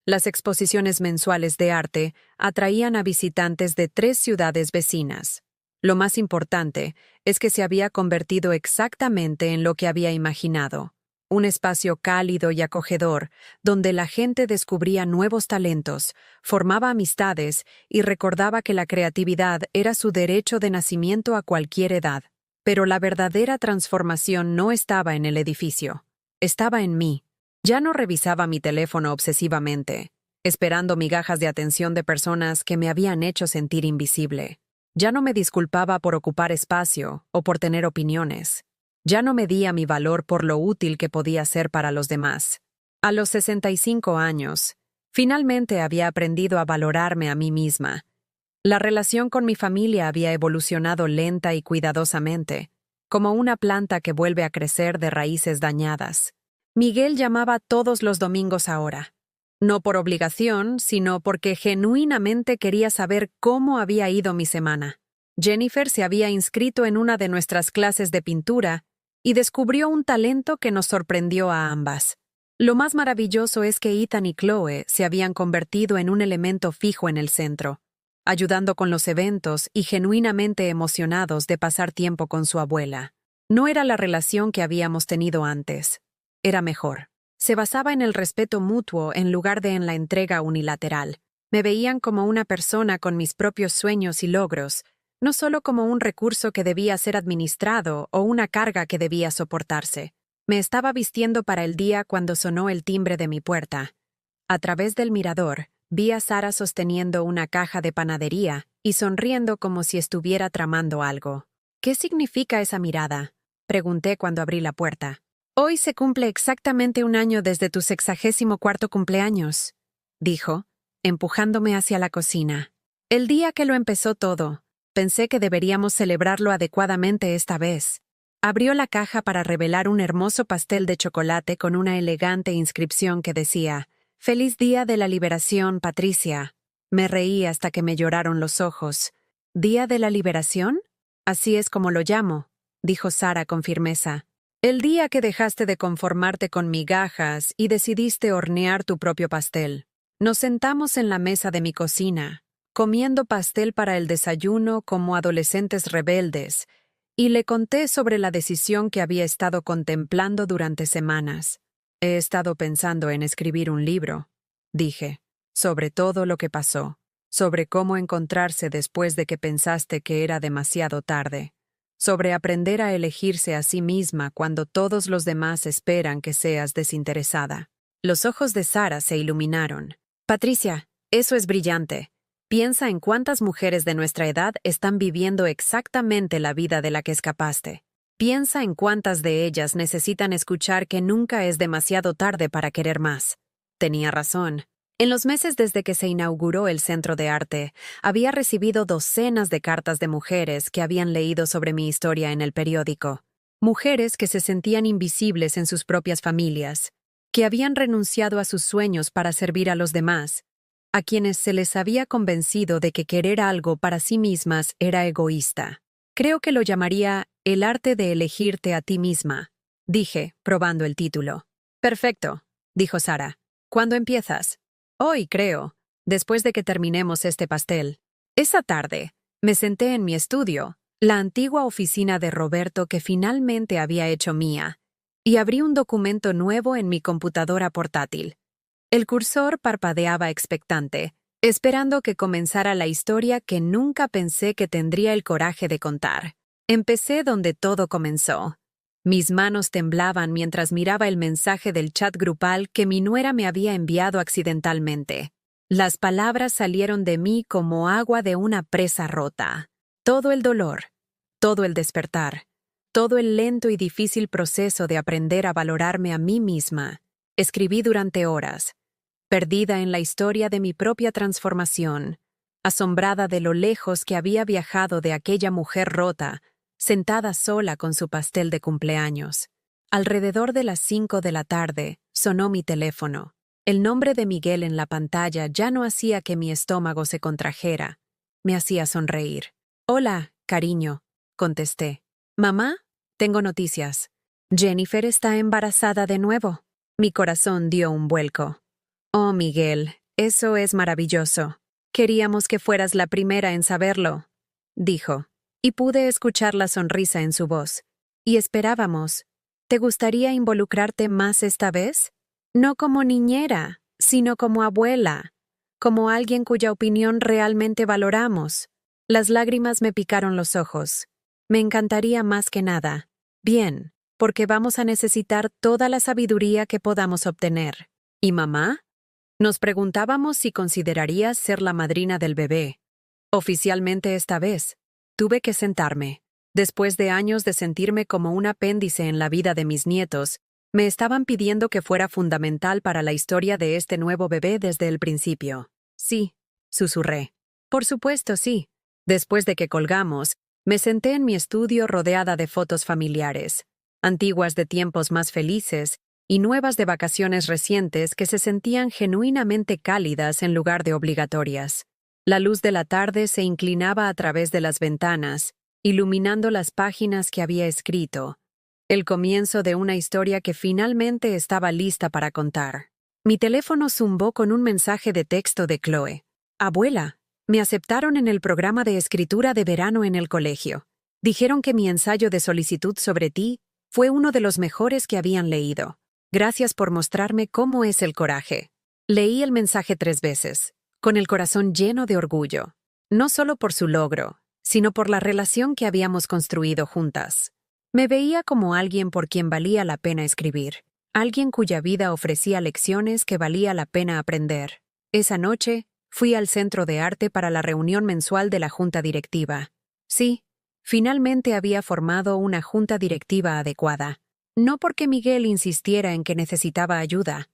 Las exposiciones mensuales de arte atraían a visitantes de 3 ciudades vecinas. Lo más importante es que se había convertido exactamente en lo que había imaginado. Un espacio cálido y acogedor, donde la gente descubría nuevos talentos, formaba amistades y recordaba que la creatividad era su derecho de nacimiento a cualquier edad. Pero la verdadera transformación no estaba en el edificio. Estaba en mí. Ya no revisaba mi teléfono obsesivamente, esperando migajas de atención de personas que me habían hecho sentir invisible. Ya no me disculpaba por ocupar espacio o por tener opiniones. Ya no medía mi valor por lo útil que podía ser para los demás. A los 65 años, finalmente había aprendido a valorarme a mí misma. La relación con mi familia había evolucionado lenta y cuidadosamente, como una planta que vuelve a crecer de raíces dañadas. Miguel llamaba todos los domingos ahora. No por obligación, sino porque genuinamente quería saber cómo había ido mi semana. Jennifer se había inscrito en una de nuestras clases de pintura y descubrió un talento que nos sorprendió a ambas. Lo más maravilloso es que Ethan y Chloe se habían convertido en un elemento fijo en el centro, ayudando con los eventos y genuinamente emocionados de pasar tiempo con su abuela. No era la relación que habíamos tenido antes. Era mejor. Se basaba en el respeto mutuo en lugar de en la entrega unilateral. Me veían como una persona con mis propios sueños y logros, no solo como un recurso que debía ser administrado o una carga que debía soportarse. Me estaba vistiendo para el día cuando sonó el timbre de mi puerta. A través del mirador, vi a Sara sosteniendo una caja de panadería y sonriendo como si estuviera tramando algo. ¿Qué significa esa mirada?, pregunté cuando abrí la puerta. Hoy se cumple exactamente un año desde tu 64º cumpleaños, dijo, empujándome hacia la cocina. El día que lo empezó todo, pensé que deberíamos celebrarlo adecuadamente esta vez. Abrió la caja para revelar un hermoso pastel de chocolate con una elegante inscripción que decía: «Feliz Día de la Liberación, Patricia». Me reí hasta que me lloraron los ojos. ¿Día de la Liberación? Así es como lo llamo, dijo Sara con firmeza. El día que dejaste de conformarte con migajas y decidiste hornear tu propio pastel. Nos sentamos en la mesa de mi cocina, comiendo pastel para el desayuno como adolescentes rebeldes, y le conté sobre la decisión que había estado contemplando durante semanas. He estado pensando en escribir un libro, dije, sobre todo lo que pasó, sobre cómo encontrarse después de que pensaste que era demasiado tarde, sobre aprender a elegirse a sí misma cuando todos los demás esperan que seas desinteresada. Los ojos de Sara se iluminaron. Patricia, eso es brillante. Piensa en cuántas mujeres de nuestra edad están viviendo exactamente la vida de la que escapaste. Piensa en cuántas de ellas necesitan escuchar que nunca es demasiado tarde para querer más. Tenía razón. En los meses desde que se inauguró el Centro de Arte, había recibido docenas de cartas de mujeres que habían leído sobre mi historia en el periódico. Mujeres que se sentían invisibles en sus propias familias, que habían renunciado a sus sueños para servir a los demás, a quienes se les había convencido de que querer algo para sí mismas era egoísta. Creo que lo llamaría El arte de elegirte a ti misma, dije, probando el título. Perfecto, dijo Sara. ¿Cuándo empiezas? Hoy, creo, después de que terminemos este pastel. Esa tarde, me senté en mi estudio, la antigua oficina de Roberto que finalmente había hecho mía, y abrí un documento nuevo en mi computadora portátil. El cursor parpadeaba expectante, esperando que comenzara la historia que nunca pensé que tendría el coraje de contar. Empecé donde todo comenzó. Mis manos temblaban mientras miraba el mensaje del chat grupal que mi nuera me había enviado accidentalmente. Las palabras salieron de mí como agua de una presa rota. Todo el dolor, todo el despertar, todo el lento y difícil proceso de aprender a valorarme a mí misma. Escribí durante horas, perdida en la historia de mi propia transformación, asombrada de lo lejos que había viajado de aquella mujer rota, sentada sola con su pastel de cumpleaños. Alrededor de las 5 de la tarde, sonó mi teléfono. El nombre de Miguel en la pantalla ya no hacía que mi estómago se contrajera. Me hacía sonreír. «Hola, cariño», contesté. «Mamá, tengo noticias. Jennifer está embarazada de nuevo». Mi corazón dio un vuelco. «Oh, Miguel, eso es maravilloso. Queríamos que fueras la primera en saberlo», dijo. Y pude escuchar la sonrisa en su voz. Y esperábamos. ¿Te gustaría involucrarte más esta vez? No como niñera, sino como abuela, como alguien cuya opinión realmente valoramos. Las lágrimas me picaron los ojos. Me encantaría más que nada. Bien, porque vamos a necesitar toda la sabiduría que podamos obtener. ¿Y mamá? Nos preguntábamos si considerarías ser la madrina del bebé. Oficialmente esta vez. Tuve que sentarme. Después de años de sentirme como un apéndice en la vida de mis nietos, me estaban pidiendo que fuera fundamental para la historia de este nuevo bebé desde el principio. Sí, susurré. Por supuesto, sí. Después de que colgamos, Me senté en mi estudio rodeada de fotos familiares, antiguas de tiempos más felices y nuevas de vacaciones recientes que se sentían genuinamente cálidas en lugar de obligatorias. La luz de la tarde se inclinaba a través de las ventanas, iluminando las páginas que había escrito, el comienzo de una historia que finalmente estaba lista para contar. Mi teléfono zumbó con un mensaje de texto de Chloe. Abuela, me aceptaron en el programa de escritura de verano en el colegio. Dijeron que mi ensayo de solicitud sobre ti fue uno de los mejores que habían leído. Gracias por mostrarme cómo es el coraje. Leí el mensaje 3 veces, con el corazón lleno de orgullo, no solo por su logro, sino por la relación que habíamos construido juntas. Me veía como alguien por quien valía la pena escribir, alguien cuya vida ofrecía lecciones que valía la pena aprender. Esa noche, fui al centro de arte para la reunión mensual de la junta directiva. Sí, finalmente había formado una junta directiva adecuada. No porque Miguel insistiera en que necesitaba ayuda,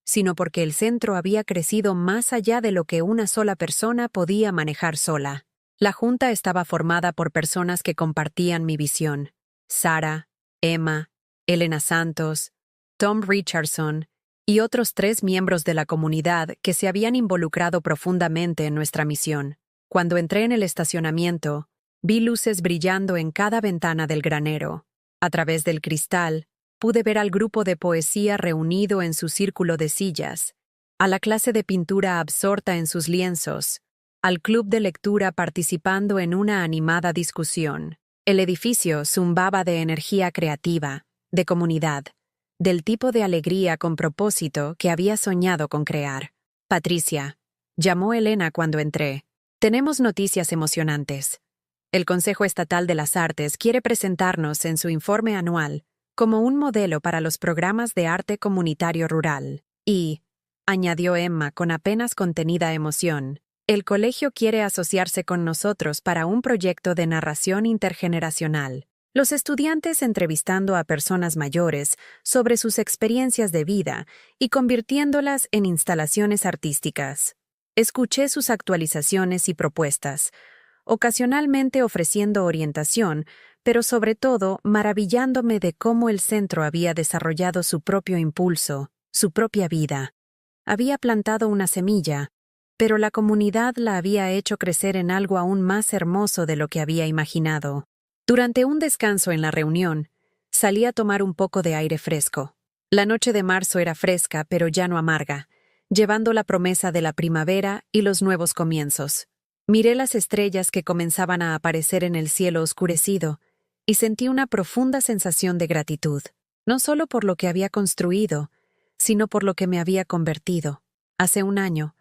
sino porque el centro había crecido más allá de lo que una sola persona podía manejar sola. La junta estaba formada por personas que compartían mi visión. Sara, Emma, Elena Santos, Tom Richardson y otros 3 miembros de la comunidad que se habían involucrado profundamente en nuestra misión. Cuando entré en el estacionamiento, vi luces brillando en cada ventana del granero. A través del cristal, pude ver al grupo de poesía reunido en su círculo de sillas, a la clase de pintura absorta en sus lienzos, al club de lectura participando en una animada discusión. El edificio zumbaba de energía creativa, de comunidad, del tipo de alegría con propósito que había soñado con crear. Patricia, llamó Elena cuando entré. Tenemos noticias emocionantes. El Consejo Estatal de las Artes quiere presentarnos en su informe anual como un modelo para los programas de arte comunitario rural. Y, añadió Emma con apenas contenida emoción, el colegio quiere asociarse con nosotros para un proyecto de narración intergeneracional. Los estudiantes entrevistando a personas mayores sobre sus experiencias de vida y convirtiéndolas en instalaciones artísticas. Escuché sus actualizaciones y propuestas, ocasionalmente ofreciendo orientación, pero sobre todo maravillándome de cómo el centro había desarrollado su propio impulso, su propia vida. Había plantado una semilla, pero la comunidad la había hecho crecer en algo aún más hermoso de lo que había imaginado. Durante un descanso en la reunión, salí a tomar un poco de aire fresco. La noche de marzo era fresca, pero ya no amarga, llevando la promesa de la primavera y los nuevos comienzos. Miré las estrellas que comenzaban a aparecer en el cielo oscurecido y sentí una profunda sensación de gratitud, no solo por lo que había construido, sino por lo que me había convertido. Hace un año,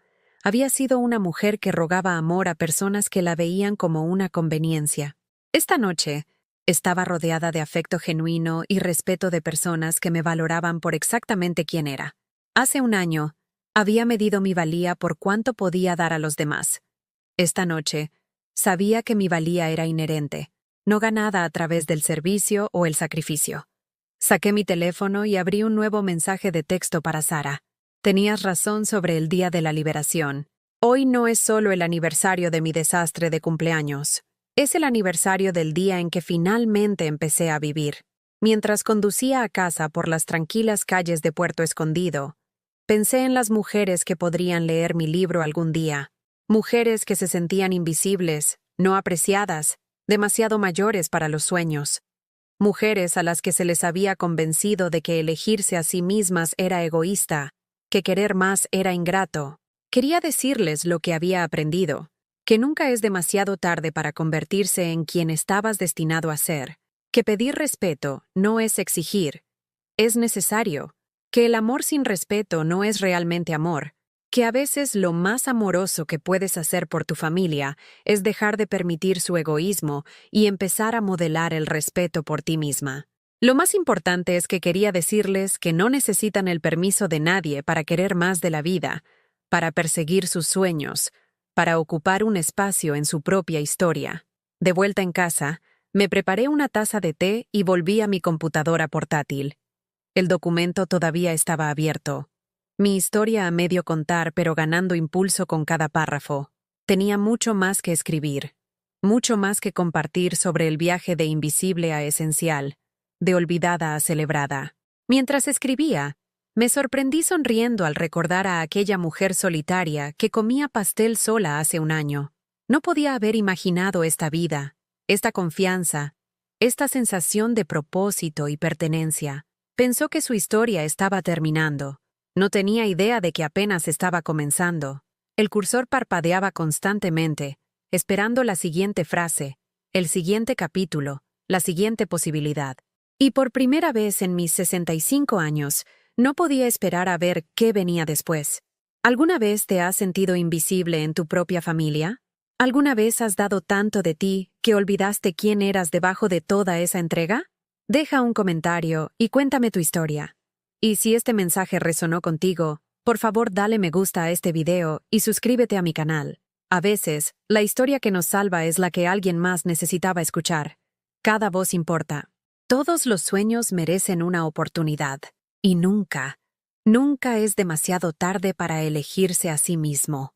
había sido una mujer que rogaba amor a personas que la veían como una conveniencia. Esta noche, estaba rodeada de afecto genuino y respeto de personas que me valoraban por exactamente quién era. Hace un año, había medido mi valía por cuánto podía dar a los demás. Esta noche, sabía que mi valía era inherente, no ganada a través del servicio o el sacrificio. Saqué mi teléfono y abrí un nuevo mensaje de texto para Sara. Tenías razón sobre el día de la liberación. Hoy no es solo el aniversario de mi desastre de cumpleaños. Es el aniversario del día en que finalmente empecé a vivir. Mientras conducía a casa por las tranquilas calles de Puerto Escondido, pensé en las mujeres que podrían leer mi libro algún día. Mujeres que se sentían invisibles, no apreciadas, demasiado mayores para los sueños. Mujeres a las que se les había convencido de que elegirse a sí mismas era egoísta, que querer más era ingrato. Quería decirles lo que había aprendido, que nunca es demasiado tarde para convertirse en quien estabas destinado a ser, que pedir respeto no es exigir, es necesario, que el amor sin respeto no es realmente amor, que a veces lo más amoroso que puedes hacer por tu familia es dejar de permitir su egoísmo y empezar a modelar el respeto por ti misma. Lo más importante es que quería decirles que no necesitan el permiso de nadie para querer más de la vida, para perseguir sus sueños, para ocupar un espacio en su propia historia. De vuelta en casa, me preparé una taza de té y volví a mi computadora portátil. El documento todavía estaba abierto. Mi historia a medio contar, pero ganando impulso con cada párrafo. Tenía mucho más que escribir. mucho más que compartir sobre el viaje de invisible a esencial, de olvidada a celebrada. Mientras escribía, me sorprendí sonriendo al recordar a aquella mujer solitaria que comía pastel sola hace un año. No podía haber imaginado esta vida, esta confianza, esta sensación de propósito y pertenencia. Pensó que su historia estaba terminando. No tenía idea de que apenas estaba comenzando. El cursor parpadeaba constantemente, esperando la siguiente frase, el siguiente capítulo, la siguiente posibilidad. Y por primera vez en mis 65 años, no podía esperar a ver qué venía después. ¿Alguna vez te has sentido invisible en tu propia familia? ¿Alguna vez has dado tanto de ti que olvidaste quién eras debajo de toda esa entrega? Deja un comentario y cuéntame tu historia. Y si este mensaje resonó contigo, por favor dale me gusta a este video y suscríbete a mi canal. A veces, la historia que nos salva es la que alguien más necesitaba escuchar. Cada voz importa. Todos los sueños merecen una oportunidad. Y nunca, nunca es demasiado tarde para elegirse a sí mismo.